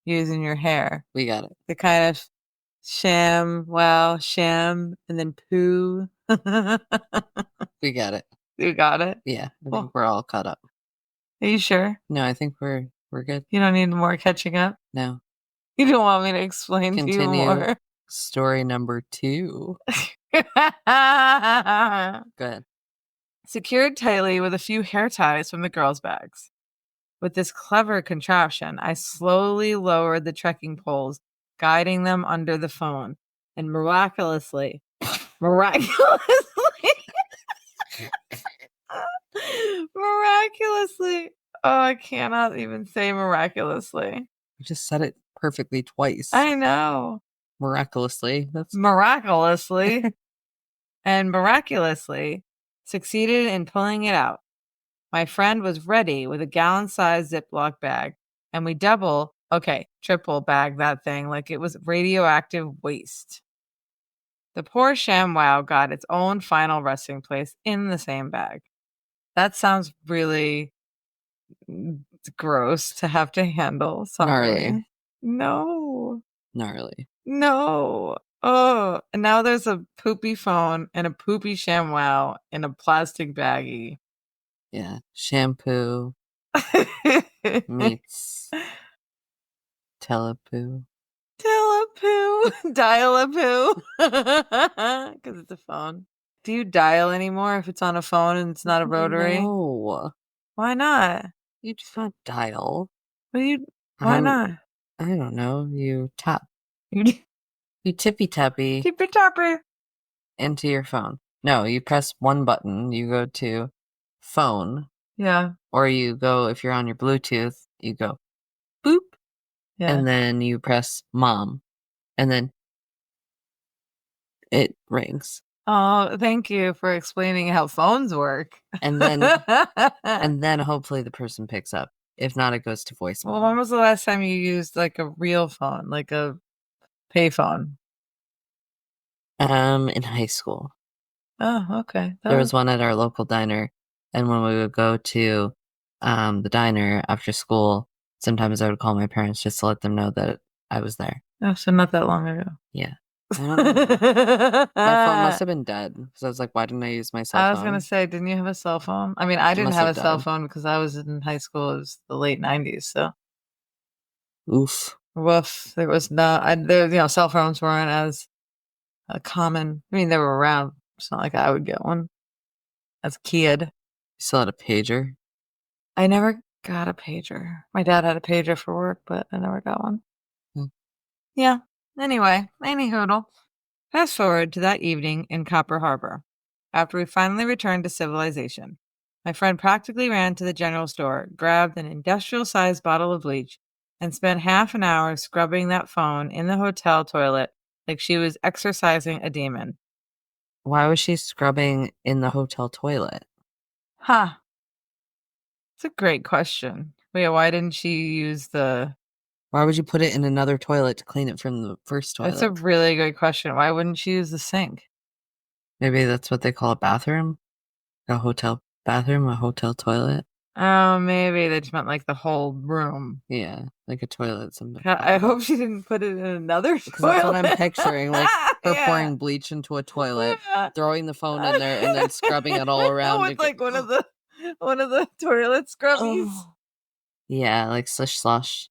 use in your hair. We got it. The kind of sham, and then poo. We got it. You got it? Yeah, I think we're all caught up. Are you sure? No, I think we're good. You don't need more catching up? No. You don't want me to explain to you more? Story number 2. Go ahead. Secured tightly with a few hair ties from the girls' bags. With this clever contraption, I slowly lowered the trekking poles, guiding them under the phone, and miraculously, oh, I cannot even say miraculously. You just said it perfectly twice. I know. Miraculously. That's miraculously and miraculously succeeded in pulling it out. My friend was ready with a gallon-sized Ziploc bag, and we triple bagged that thing like it was radioactive waste. The poor ShamWow got its own final resting place in the same bag. That sounds really gross to have to handle. Sorry. Gnarly. No. Gnarly. No. Oh, and now there's a poopy phone and a poopy ShamWow in a plastic baggie. Yeah. Shampoo meets telepoo. Dial-a-poo. Because it's a phone. Do you dial anymore if it's on a phone and it's not a rotary? No. Why not? You just not dial. Why not? I don't know. You tap. You tippy-tappy. Tippy-tappy. Into your phone. No, you press one button. You go to phone. Yeah. Or you go, if you're on your Bluetooth, you go boop. Yeah. And then you press mom. And then it rings. Oh, thank you for explaining how phones work. And then hopefully the person picks up. If not, it goes to voicemail. Well, when was the last time you used like a real phone, like a payphone? In high school. Oh, okay. There was one at our local diner, and when we would go to the diner after school, sometimes I would call my parents just to let them know that I was there. Oh, so not that long ago. Yeah. I don't know. My phone must have been dead because I was like, why didn't I use my cell I phone? was gonna say, didn't you have a cell phone? I mean, I didn't must have have a cell died. phone because I was in high school. It was the late '90s, so Oof. woof. There was no, cell phones weren't as common. I mean, they were around. It's not like I would get one as a kid. You still had a pager? I never got a pager. My dad had a pager for work, but I never got one. Hmm. Yeah. Anyway, any hoodle. Fast forward to that evening in Copper Harbor. After we finally returned to civilization, my friend practically ran to the general store, grabbed an industrial sized bottle of bleach, and spent half an hour scrubbing that phone in the hotel toilet like she was exorcising a demon. Why was she scrubbing in the hotel toilet? Huh. It's a great question. Wait, why didn't she use the. Why would you put it in another toilet to clean it from the first toilet? That's a really good question. Why wouldn't she use the sink? Maybe that's what they call a bathroom? A hotel bathroom, a hotel toilet? Oh, maybe they just meant like the whole room. Yeah, like a toilet. Something. I hope she didn't put it in another Because that's what I'm toilet. picturing, like her Yeah. pouring bleach into a toilet, Yeah. throwing the phone in there, and then scrubbing it all around. With like one of the toilet scrubbies. Oh. Yeah, like slush slosh.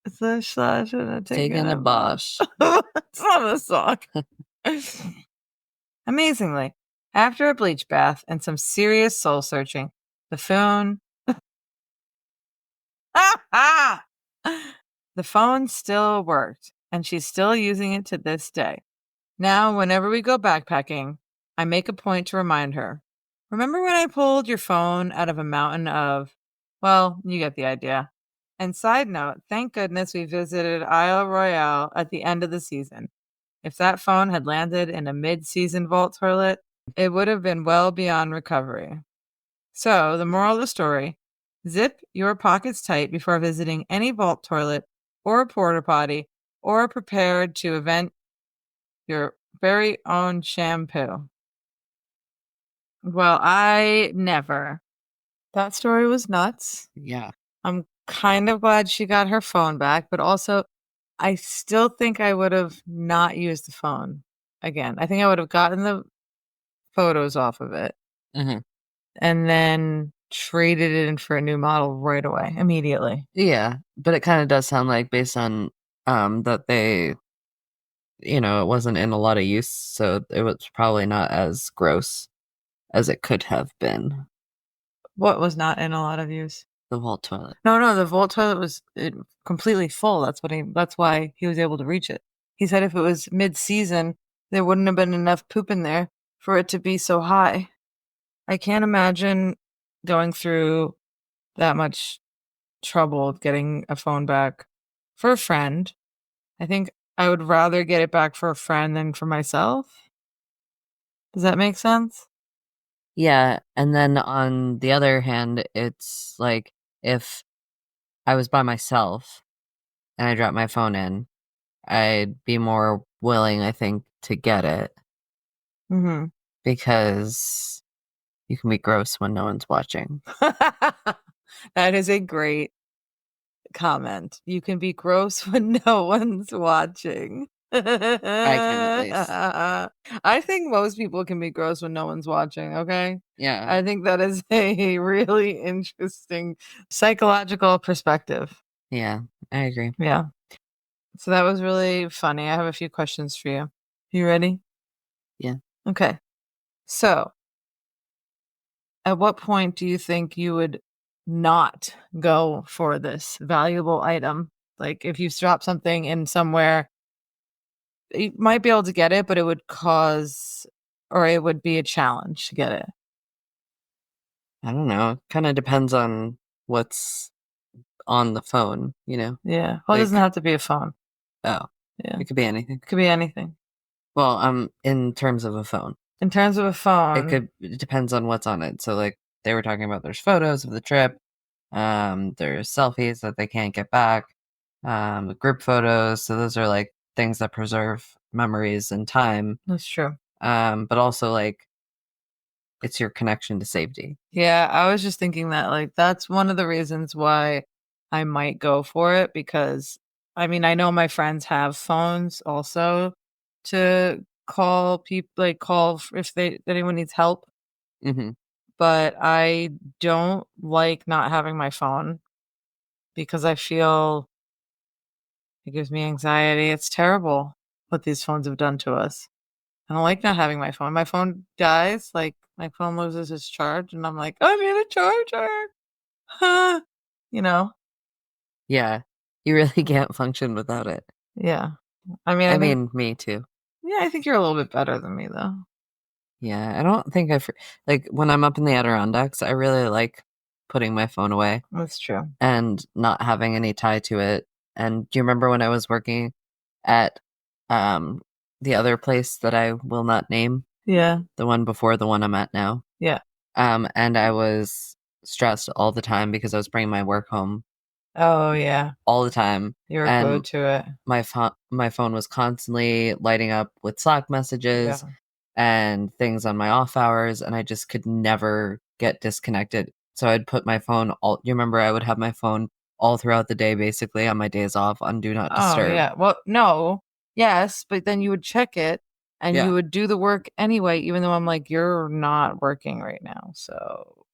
Slash slash and a Taking a bosh. It's not a song. Amazingly, after a bleach bath and some serious soul searching, the phone the phone still worked, and she's still using it to this day. Now, whenever we go backpacking, I make a point to remind her, remember when I pulled your phone out of a mountain of, well, you get the idea. And side note, thank goodness we visited Isle Royale at the end of the season. If that phone had landed in a mid-season vault toilet, it would have been well beyond recovery. So, the moral of the story, zip your pockets tight before visiting any vault toilet or porta potty, or prepared to invent your very own shampoo. Well, I never. That story was nuts. Yeah. I'm kind of glad she got her phone back, but also I still think I would have not used the phone again. I think I would have gotten the photos off of it Mm-hmm. and then traded it in for a new model right away, immediately. Yeah, but it kind of does sound like based on that they, it wasn't in a lot of use, so it was probably not as gross as it could have been. What was not in a lot of use? The vault toilet. No, the vault toilet was completely full. That's why he was able to reach it. He said if it was mid-season, there wouldn't have been enough poop in there for it to be so high. I can't imagine going through that much trouble getting a phone back for a friend. I think I would rather get it back for a friend than for myself. Does that make sense? Yeah, and then on the other hand, it's like if I was by myself and I dropped my phone in, I'd be more willing, I think, to get it Mm-hmm. because you can be gross when no one's watching. That is a great comment. You can be gross when no one's watching. I can at least. I think most people can be gross when no one's watching, okay? Yeah. I think that is a really interesting psychological perspective. Yeah, I agree. Yeah. So that was really funny. I have a few questions for you. You ready? Yeah. Okay. So, at what point do you think you would not go for this valuable item? Like if you drop something in somewhere, you might be able to get it, but it would cause or it would be a challenge to get it. I don't know. It kind of depends on what's on the phone, Yeah. Well, it doesn't Like- have to be a phone. Oh, Yeah. it could be anything. It could be anything. Well, in terms of a phone, In terms of a phone, it depends on what's on it. So, like, they were talking about there's photos of the trip, there's selfies that they can't get back, group photos. So those are like things that preserve memories and time. that's true. But also like it's your connection to safety. Yeah, I was just thinking that like that's one of the reasons why I might go for it because I mean, I know my friends have phones also to call people like if anyone needs help, Hmm. but I don't like not having my phone because I feel it gives me anxiety. It's terrible what these phones have done to us. I don't like not having my phone. My phone dies, like my phone loses its charge, and I'm like, I need a charger. Huh. You know? Yeah, you really can't function without it. Yeah. I mean, I mean, me too. yeah, I think you're a little bit better than me though. Yeah, I don't think like when I'm up in the Adirondacks, I really like putting my phone away That's true. and not having any tie to it. And do you remember when I was working at um the other place that I will not name, Yeah. the one before the one I'm at now? Yeah. And I was stressed all the time because I was bringing my work home Oh yeah. all the time, You're and glued to it. my phone was constantly lighting up with Slack messages Yeah. and things on my off hours, and I just could never get disconnected. So I'd put my phone all you remember I would have my phone all throughout the day, basically on my days off on do not Oh disturb. yeah. Well, no. Yes, but then you would check it and Yeah, you would do the work anyway, even though I'm like, you're not working right now. So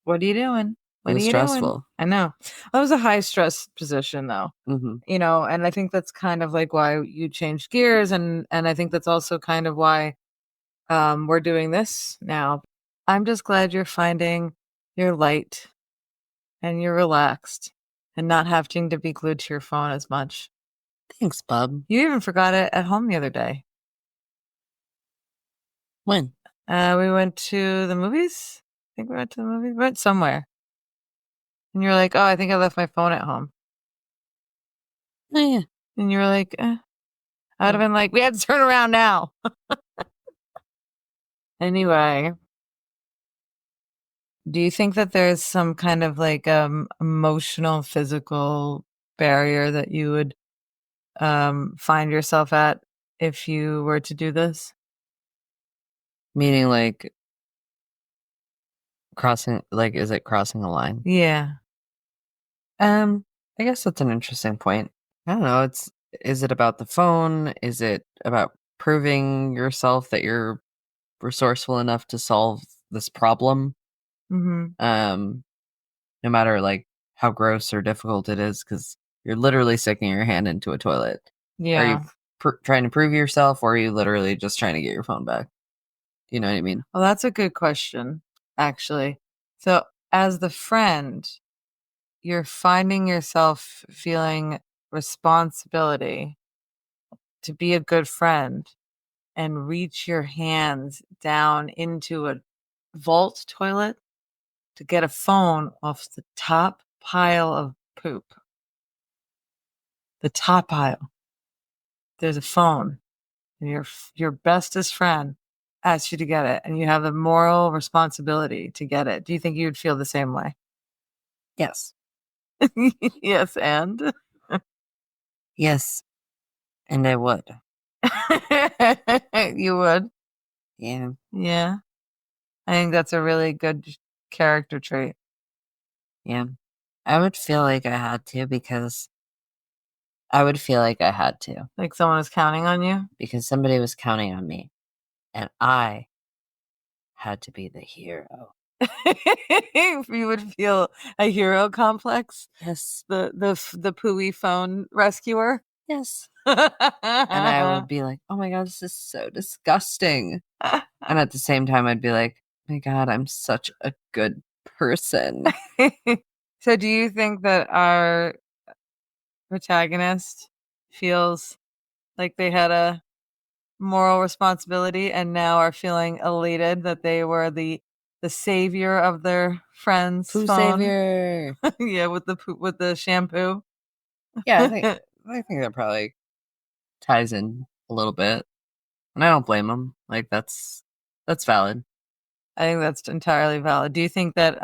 what are you doing? it What are was you doing? stressful. I know. That was a high stress position though. Hmm. And I think that's kind of like why you changed gears and I think that's also kind of why we're doing this now. I'm just glad you're finding your light and you're relaxed and not having to be glued to your phone as much. Thanks, bub. You even forgot it at home the other day. When? We went to the movies. I think we went to the movies. We went somewhere. And you're like, oh, I think I left my phone at home. Oh, yeah. And you were like, I would have Well, been like, we had to turn around now. Anyway, do you think that there's some kind of like emotional, physical barrier that you would find yourself at if you were to do this? meaning like crossing, like, is it crossing a line? Yeah. Um, I guess that's an interesting point. I don't know. Is it about the phone? Is it about proving yourself that you're resourceful enough to solve this problem? Mm-hmm. Um, no matter like how gross or difficult it is, because you're literally sticking your hand into a toilet. Are you Yeah. trying to prove yourself, or are you literally just trying to get your phone back? You know what I mean? Well, that's a good question, actually. So, as the friend, you're finding yourself feeling responsibility to be a good friend and reach your hands down into a vault toilet to get a phone off the top pile of poop. The top pile. There's a phone, and your bestest friend asks you to get it, and you have the moral responsibility to get it. Do you think you would feel the same way? Yes. Yes, and Yes. And I would. you would. Yeah. Yeah. I think that's a really good character trait. Yeah. I would feel like I had to because I would feel like I had to Like someone is counting on you. because somebody was counting on me and I had to be the hero. You would feel a hero complex. Yes. The pooey phone rescuer. Yes. And I would be like, oh my God, this is so disgusting. And at the same time, I'd be like, my God, I'm such a good person. So do you think that our protagonist feels like they had a moral responsibility and now are feeling elated that they were the savior of their friend's Pooh phone? savior. Yeah, with the shampoo. Yeah, I I think that probably ties in a little bit. And I don't blame them. Like that's valid. think that's entirely valid. Do you think that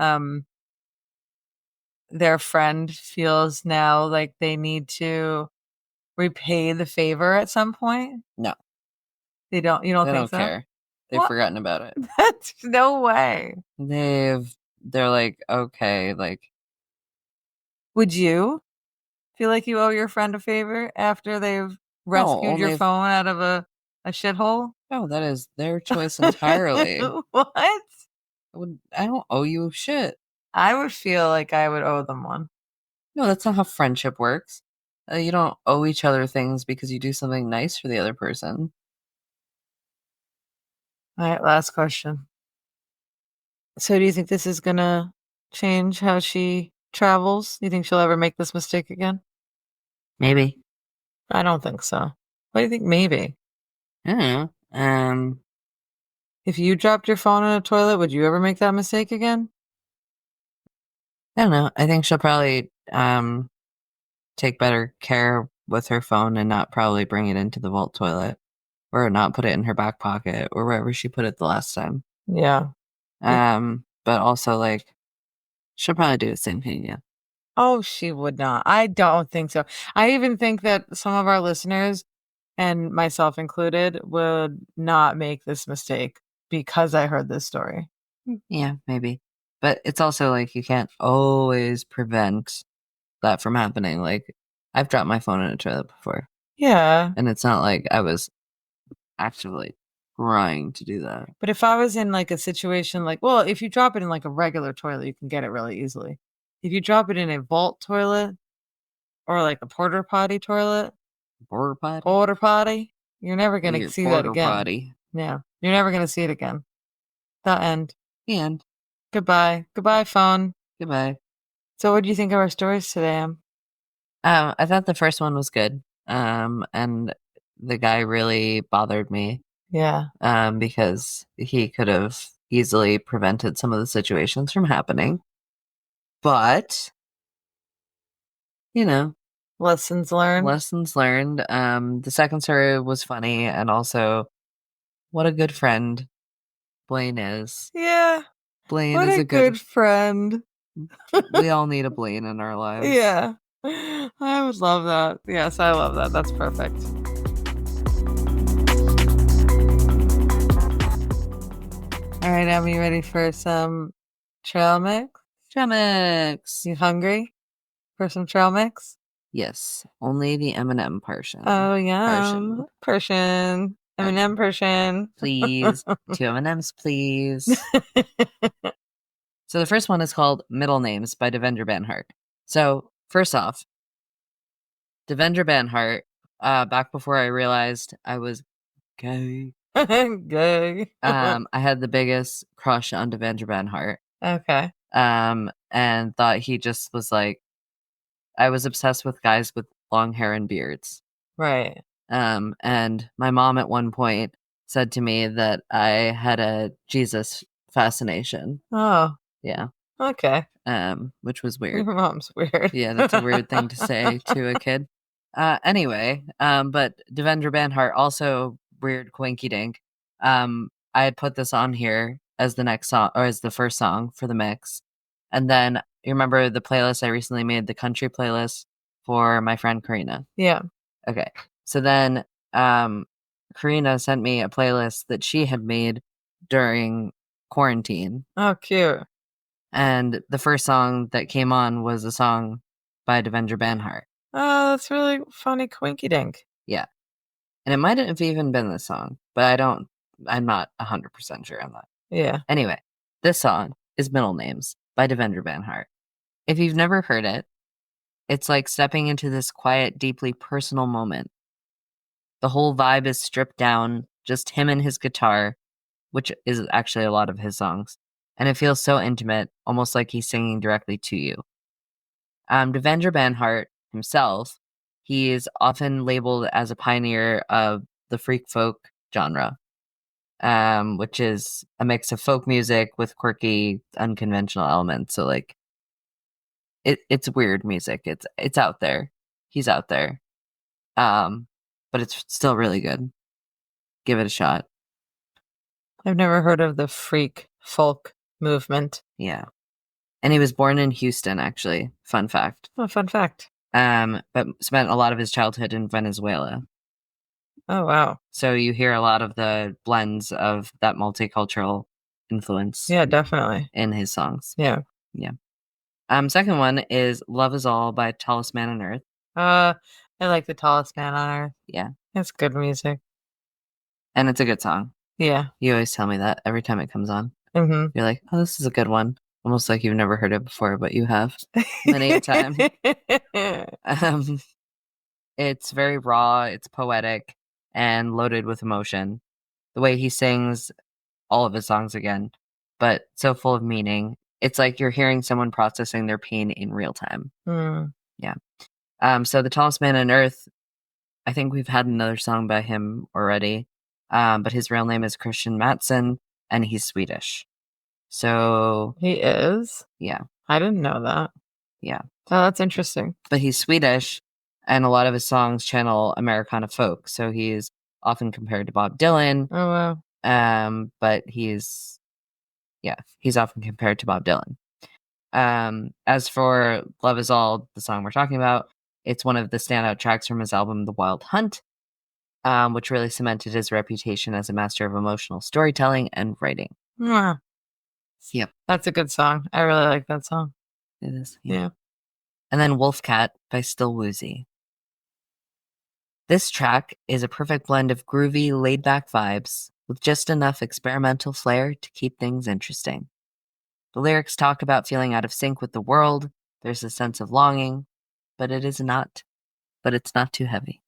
their friend feels now like they need to repay the favor at some point? No, They don't. You don't they think don't so? care. They've What? forgotten about it. That's no way. They're like, okay, like, Would you feel like you owe your friend a favor after they've no, rescued your only if, phone out of a shithole? no, that is their choice entirely. What? I don't owe you shit. I would feel like I would owe them one. No, that's not how friendship works. You don't owe each other things because you do something nice for the other person. All right, last question. So do you think this is gonna change how she travels? Do you think she'll ever make this mistake again? Maybe. I don't think so. What do you think? Maybe. I don't know. If you dropped your phone in a toilet, would you ever make that mistake again? I don't know. I think she'll probably take better care with her phone and not probably bring it into the vault toilet or not put it in her back pocket or wherever she put it the last time. Yeah. But also like she'll probably do the same thing, yeah. Oh, she would not. I don't think so. I even think that some of our listeners, and myself included, would not make this mistake because I heard this story. Yeah, maybe. But it's also like you can't always prevent that from happening. Like I've dropped my phone in a toilet before. Yeah. And it's not like I was actively trying to do that. But if I was in like a situation like, well, if you drop it in like a regular toilet, you can get it really easily. If you drop it in a vault toilet or like a porter potty toilet, porter potty, you're never going to see that Porter again. potty. Yeah. You're never going to see it again. The end. The end. Goodbye. Goodbye, phone. Goodbye. So what do you think of our stories today, Em? I thought the first one was good. And the guy really bothered me. Yeah. Because he could have easily prevented some of the situations from happening. But, you know, Lessons learned. lessons learned. The second story was funny, and also, what a good friend Blaine is. Yeah. Blaine What is a a good. good friend. We all need a Blaine in our lives. Yeah. I would love that. Yes, I love that. That's perfect. All right, Em, you ready for some trail mix? Trail mix. You hungry for some trail mix? Yes, only the M&M portion. Oh, yeah. Persian. M&M Persian. Please. 2 M&Ms, please. So the first one is called Middle Names by Devendra Banhart. So first off, Devendra Banhart, back before I realized I was gay, Gay. I had the biggest crush on Devendra Banhart. Okay. And thought he just was like, I was obsessed with guys with long hair and beards. Right. And my mom at one point said to me that I had a Jesus fascination. Oh. Yeah. Okay. Which was weird. Your mom's weird. Yeah, that's a weird thing to say to a kid. Anyway, but Devendra Banhart, also weird quinky dink. I had put this on here as the next song, or as the first song for the mix. And then you remember the playlist I recently made, the country playlist for my friend Karina. Yeah. Okay. So then Karina sent me a playlist that she had made during quarantine. Oh, cute. And the first song that came on was a song by Devendra Banhart. Oh, that's really funny quinky dink. Yeah. And it might have even been this song, but I'm not 100% sure on that. Yeah. Anyway, this song is Middle Names by Devendra Banhart. If you've never heard it, it's like stepping into this quiet, deeply personal moment. The whole vibe is stripped down, just him and his guitar, which is actually a lot of his songs. And it feels so intimate, almost like he's singing directly to you. Devendra Banhart himself, he is often labeled as a pioneer of the freak folk genre, which is a mix of folk music with quirky, unconventional elements. So like, it's weird music. It's out there. He's out there, but it's still really good. Give it a shot. I've never heard of the freak folk movement. Yeah. And he was born in Houston, actually. Fun fact. Oh, fun fact. But spent a lot of his childhood in Venezuela. Oh, wow. So you hear a lot of the blends of that multicultural influence Yeah, definitely. in his songs. Yeah. Yeah. Second one is Love Is All by Tallest Man on Earth. I like The Tallest Man on Earth. Yeah. It's good music. And it's a good song. Yeah. You always tell me that every time it comes on. Mm-hmm. You're like, oh, this is a good one. Almost like you've never heard it before, but you have many a time. It's very raw, it's poetic, and loaded with emotion. The way he sings all of his songs again, but so full of meaning. It's like you're hearing someone processing their pain in real time. Mm. Yeah. So The Tallest Man on Earth, I think we've had another song by him already. But his real name is Christian Mattsson, and he's Swedish. So He is? yeah. I didn't know that. Yeah. Oh, that's interesting. But he's Swedish, and a lot of his songs channel Americana folk. So he's often compared to Bob Dylan. Oh, wow. But he's often compared to Bob Dylan. As for Love Is All, the song we're talking about, it's one of the standout tracks from his album The Wild Hunt, which really cemented his reputation as a master of emotional storytelling and writing. Mwah. Yep. That's a good song. I really like that song. It is. Yeah. And then Wolf Cat by Still Woozy. This track is a perfect blend of groovy, laid-back vibes with just enough experimental flair to keep things interesting. The lyrics talk about feeling out of sync with the world. There's a sense of longing, but it's not too heavy.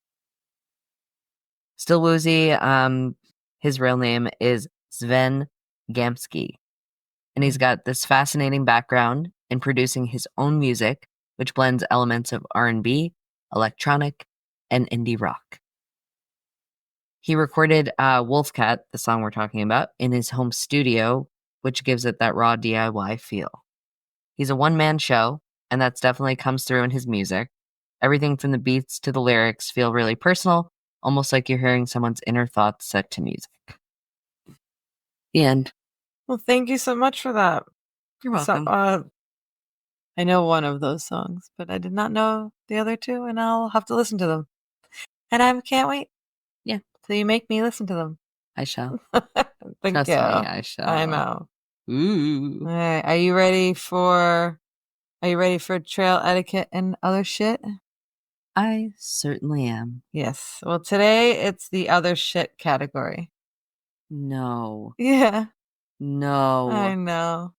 Still Woozy, his real name is Sven Gamsky, and he's got this fascinating background in producing his own music, which blends elements of R&B, electronic, and indie rock. He recorded Wolfcat, the song we're talking about, in his home studio, which gives it that raw DIY feel. He's a one-man show, and that's definitely comes through in his music. Everything from the beats to the lyrics feel really personal, almost like you're hearing someone's inner thoughts set to music. The end. Well, thank you so much for that. You're welcome. So, I know one of those songs, but I did not know the other two, and I'll have to listen to them. And I can't wait. Yeah. So you make me listen to them. I shall. Thank Trust you. me, I shall. I know. Ooh. All right. Are you ready for trail etiquette and other shit? I certainly am. Yes. Well, today it's the other shit category. No. Yeah. No. I know.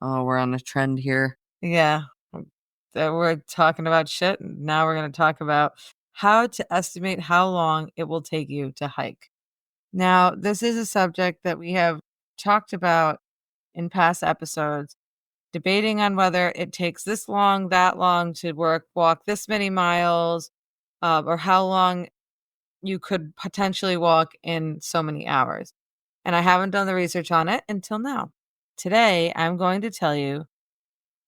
Oh, we're on a trend here. Yeah. We're talking about shit. And now we're going to talk about how to estimate how long it will take you to hike. Now, this is a subject that we have talked about in past episodes, debating on whether it takes this long, that long to walk this many miles, or how long you could potentially walk in so many hours. And I haven't done the research on it until now. Today, I'm going to tell you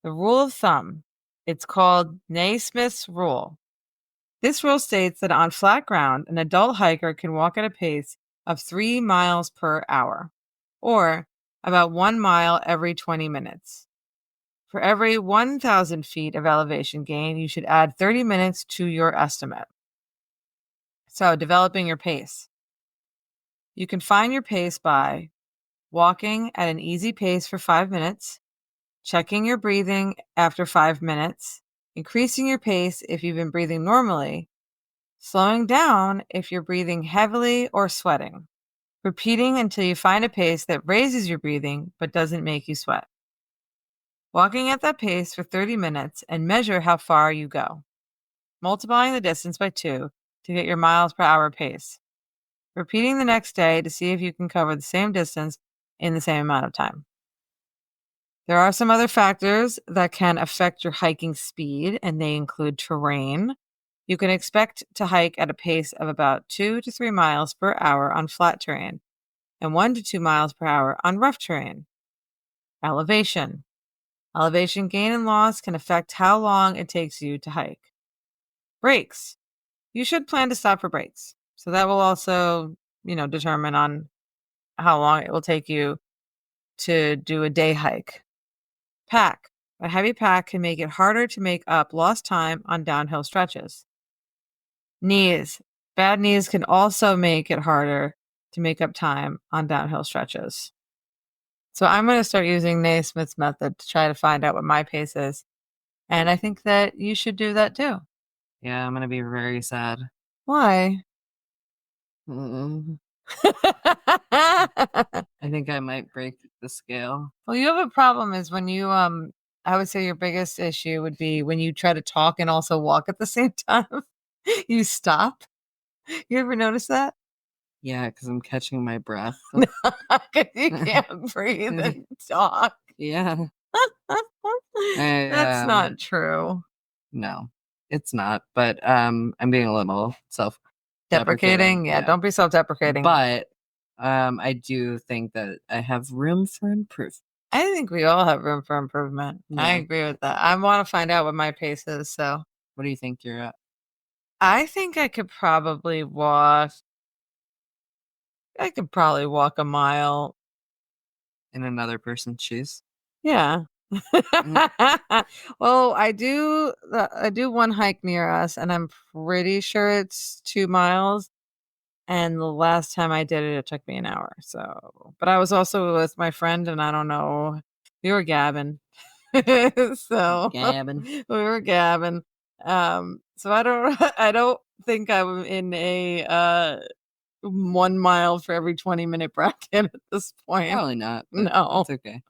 the rule of thumb. It's called Naismith's rule. This rule states that on flat ground, an adult hiker can walk at a pace of 3 miles per hour, or about 1 mile every 20 minutes. For every 1,000 feet of elevation gain, you should add 30 minutes to your estimate. So, developing your pace. You can find your pace by walking at an easy pace for 5 minutes, checking your breathing after 5 minutes, increasing your pace if you've been breathing normally, slowing down if you're breathing heavily or sweating, repeating until you find a pace that raises your breathing but doesn't make you sweat. Walking at that pace for 30 minutes and measure how far you go, multiplying the distance by 2 to get your miles per hour pace. Repeating the next day to see if you can cover the same distance in the same amount of time. There are some other factors that can affect your hiking speed, and they include terrain. You can expect to hike at a pace of about 2 to 3 miles per hour on flat terrain and 1 to 2 miles per hour on rough terrain. Elevation. Elevation gain and loss can affect how long it takes you to hike. Breaks. You should plan to stop for breaks. So that will also, determine on how long it will take you to do a day hike. Pack. A heavy pack can make it harder to make up lost time on downhill stretches. Knees. Bad knees can also make it harder to make up time on downhill stretches. So I'm going to start using Naismith's method to try to find out what my pace is. And I think that you should do that too. Yeah, I'm gonna be very sad. Why? Mm. I think I might break the scale. Well, you have a problem is when you I would say your biggest issue would be when you try to talk and also walk at the same time. You stop. You ever notice that? Yeah, because I'm catching my breath. Because you can't breathe and talk. Yeah. That's not true. No, it's not. But I'm being a little Deprecating? Yeah, don't be self-deprecating. But I do think that I have room for improvement. I think we all have room for improvement. I agree with that. I want to find out what my pace is, so. What do you think you're at? I think I could probably walk a mile. In another person's shoes? Yeah. Well, I do one hike near us, and I'm pretty sure it's 2 miles. And the last time I did it, it took me an hour. So, but I was also with my friend, and I don't know, we were gabbing. So Gabbing. we were gabbing. So I don't think I'm in a 1 mile for every 20-minute bracket at this point. Probably not. But No, it's okay.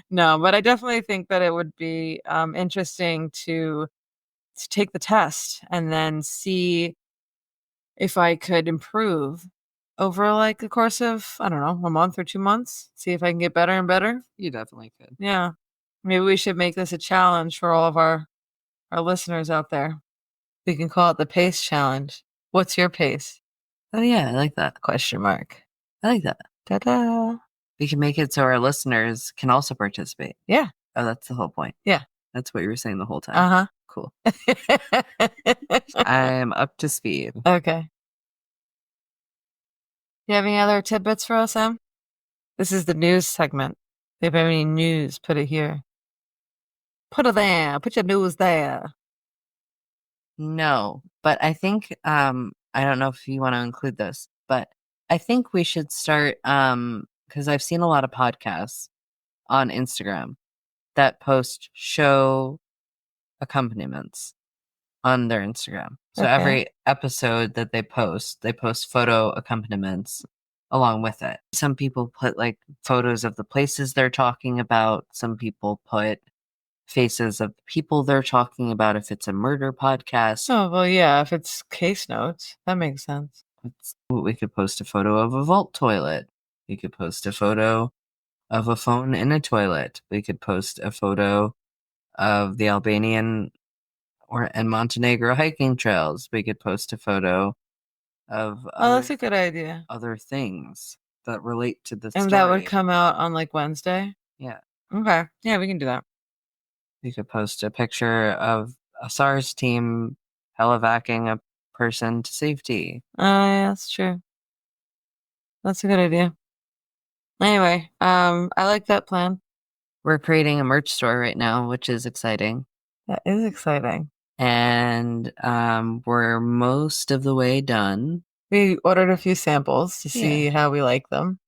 No, but I definitely think that it would be interesting to take the test and then see if I could improve over like the course of, I don't know, a month or 2 months. See if I can get better and better. You definitely could. Yeah. Maybe we should make this a challenge for all of our listeners out there. We can call it the pace challenge. What's your pace? Oh yeah, I like that. Question mark. I like that. Ta-da. We can make it so our listeners can also participate. Yeah. Oh, that's the whole point. Yeah. That's what you were saying the whole time. Uh-huh. Cool. I'm up to speed. Okay. You have any other tidbits for us, Em? This is the news segment. If you have any news, put it here. Put it there. Put your news there. No, but I think I don't know if you want to include this, but I think we should start because I've seen a lot of podcasts on Instagram that post show accompaniments on their Instagram. So Okay. every episode that they post photo accompaniments along with it. Some people put like photos of the places they're talking about. Some people put faces of people they're talking about if it's a murder podcast. Oh, well, yeah, if it's case notes, that makes sense. We could post a photo of a vault toilet. We could post a photo of a phone in a toilet. We could post a photo of the Albanian and Montenegro hiking trails. We could post a photo of That's a good idea. other things that relate to the And story. that would come out on like Wednesday? Yeah. Okay. Yeah, we can do that. We could post a picture of a SARS team helivacking a person to safety. Yeah, that's true. That's a good idea. Anyway, I like that plan. We're creating a merch store right now, which is exciting. That is exciting. And we're most of the way done. We ordered a few samples to see how we like them.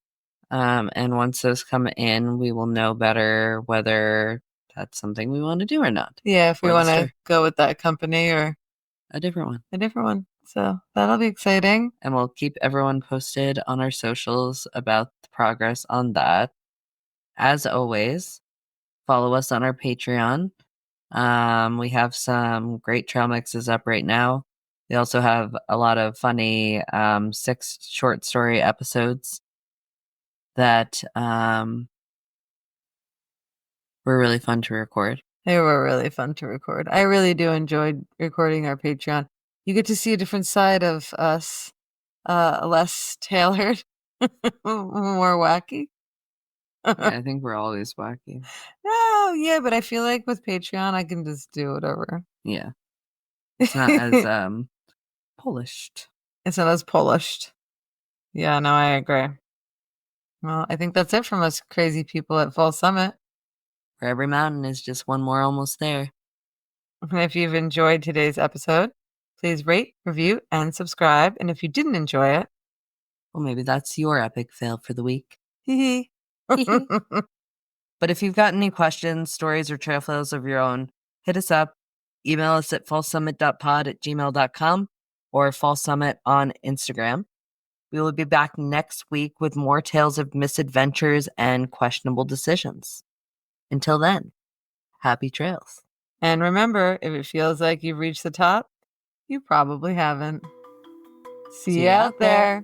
And once those come in, we will know better whether that's something we want to do or not. Yeah, if we want to go with that company or a different one. So that'll be exciting. And we'll keep everyone posted on our socials about the progress on that. As always, follow us on our Patreon. We have some great trail mixes up right now. We also have a lot of funny 6 short story episodes that were really fun to record. They were really fun to record. I really do enjoy recording our Patreon. You get to see a different side of us, less tailored, more wacky. Yeah, I think we're always wacky. Oh, yeah, but I feel like with Patreon, I can just do whatever. Yeah. It's not as polished. It's not as polished. Yeah, no, I agree. Well, I think that's it from us crazy people at Fall Summit. For every mountain is just one more almost there. And if you've enjoyed today's episode, Please rate, review, and subscribe. And if you didn't enjoy it, well, maybe that's your epic fail for the week. hee hee. But if you've got any questions, stories, or trail fails of your own, hit us up. Email us at falsesummit.pod@gmail.com or falsesummit on Instagram. We will be back next week with more tales of misadventures and questionable decisions. Until then, happy trails. And remember, if it feels like you've reached the top, you probably haven't. See you out there.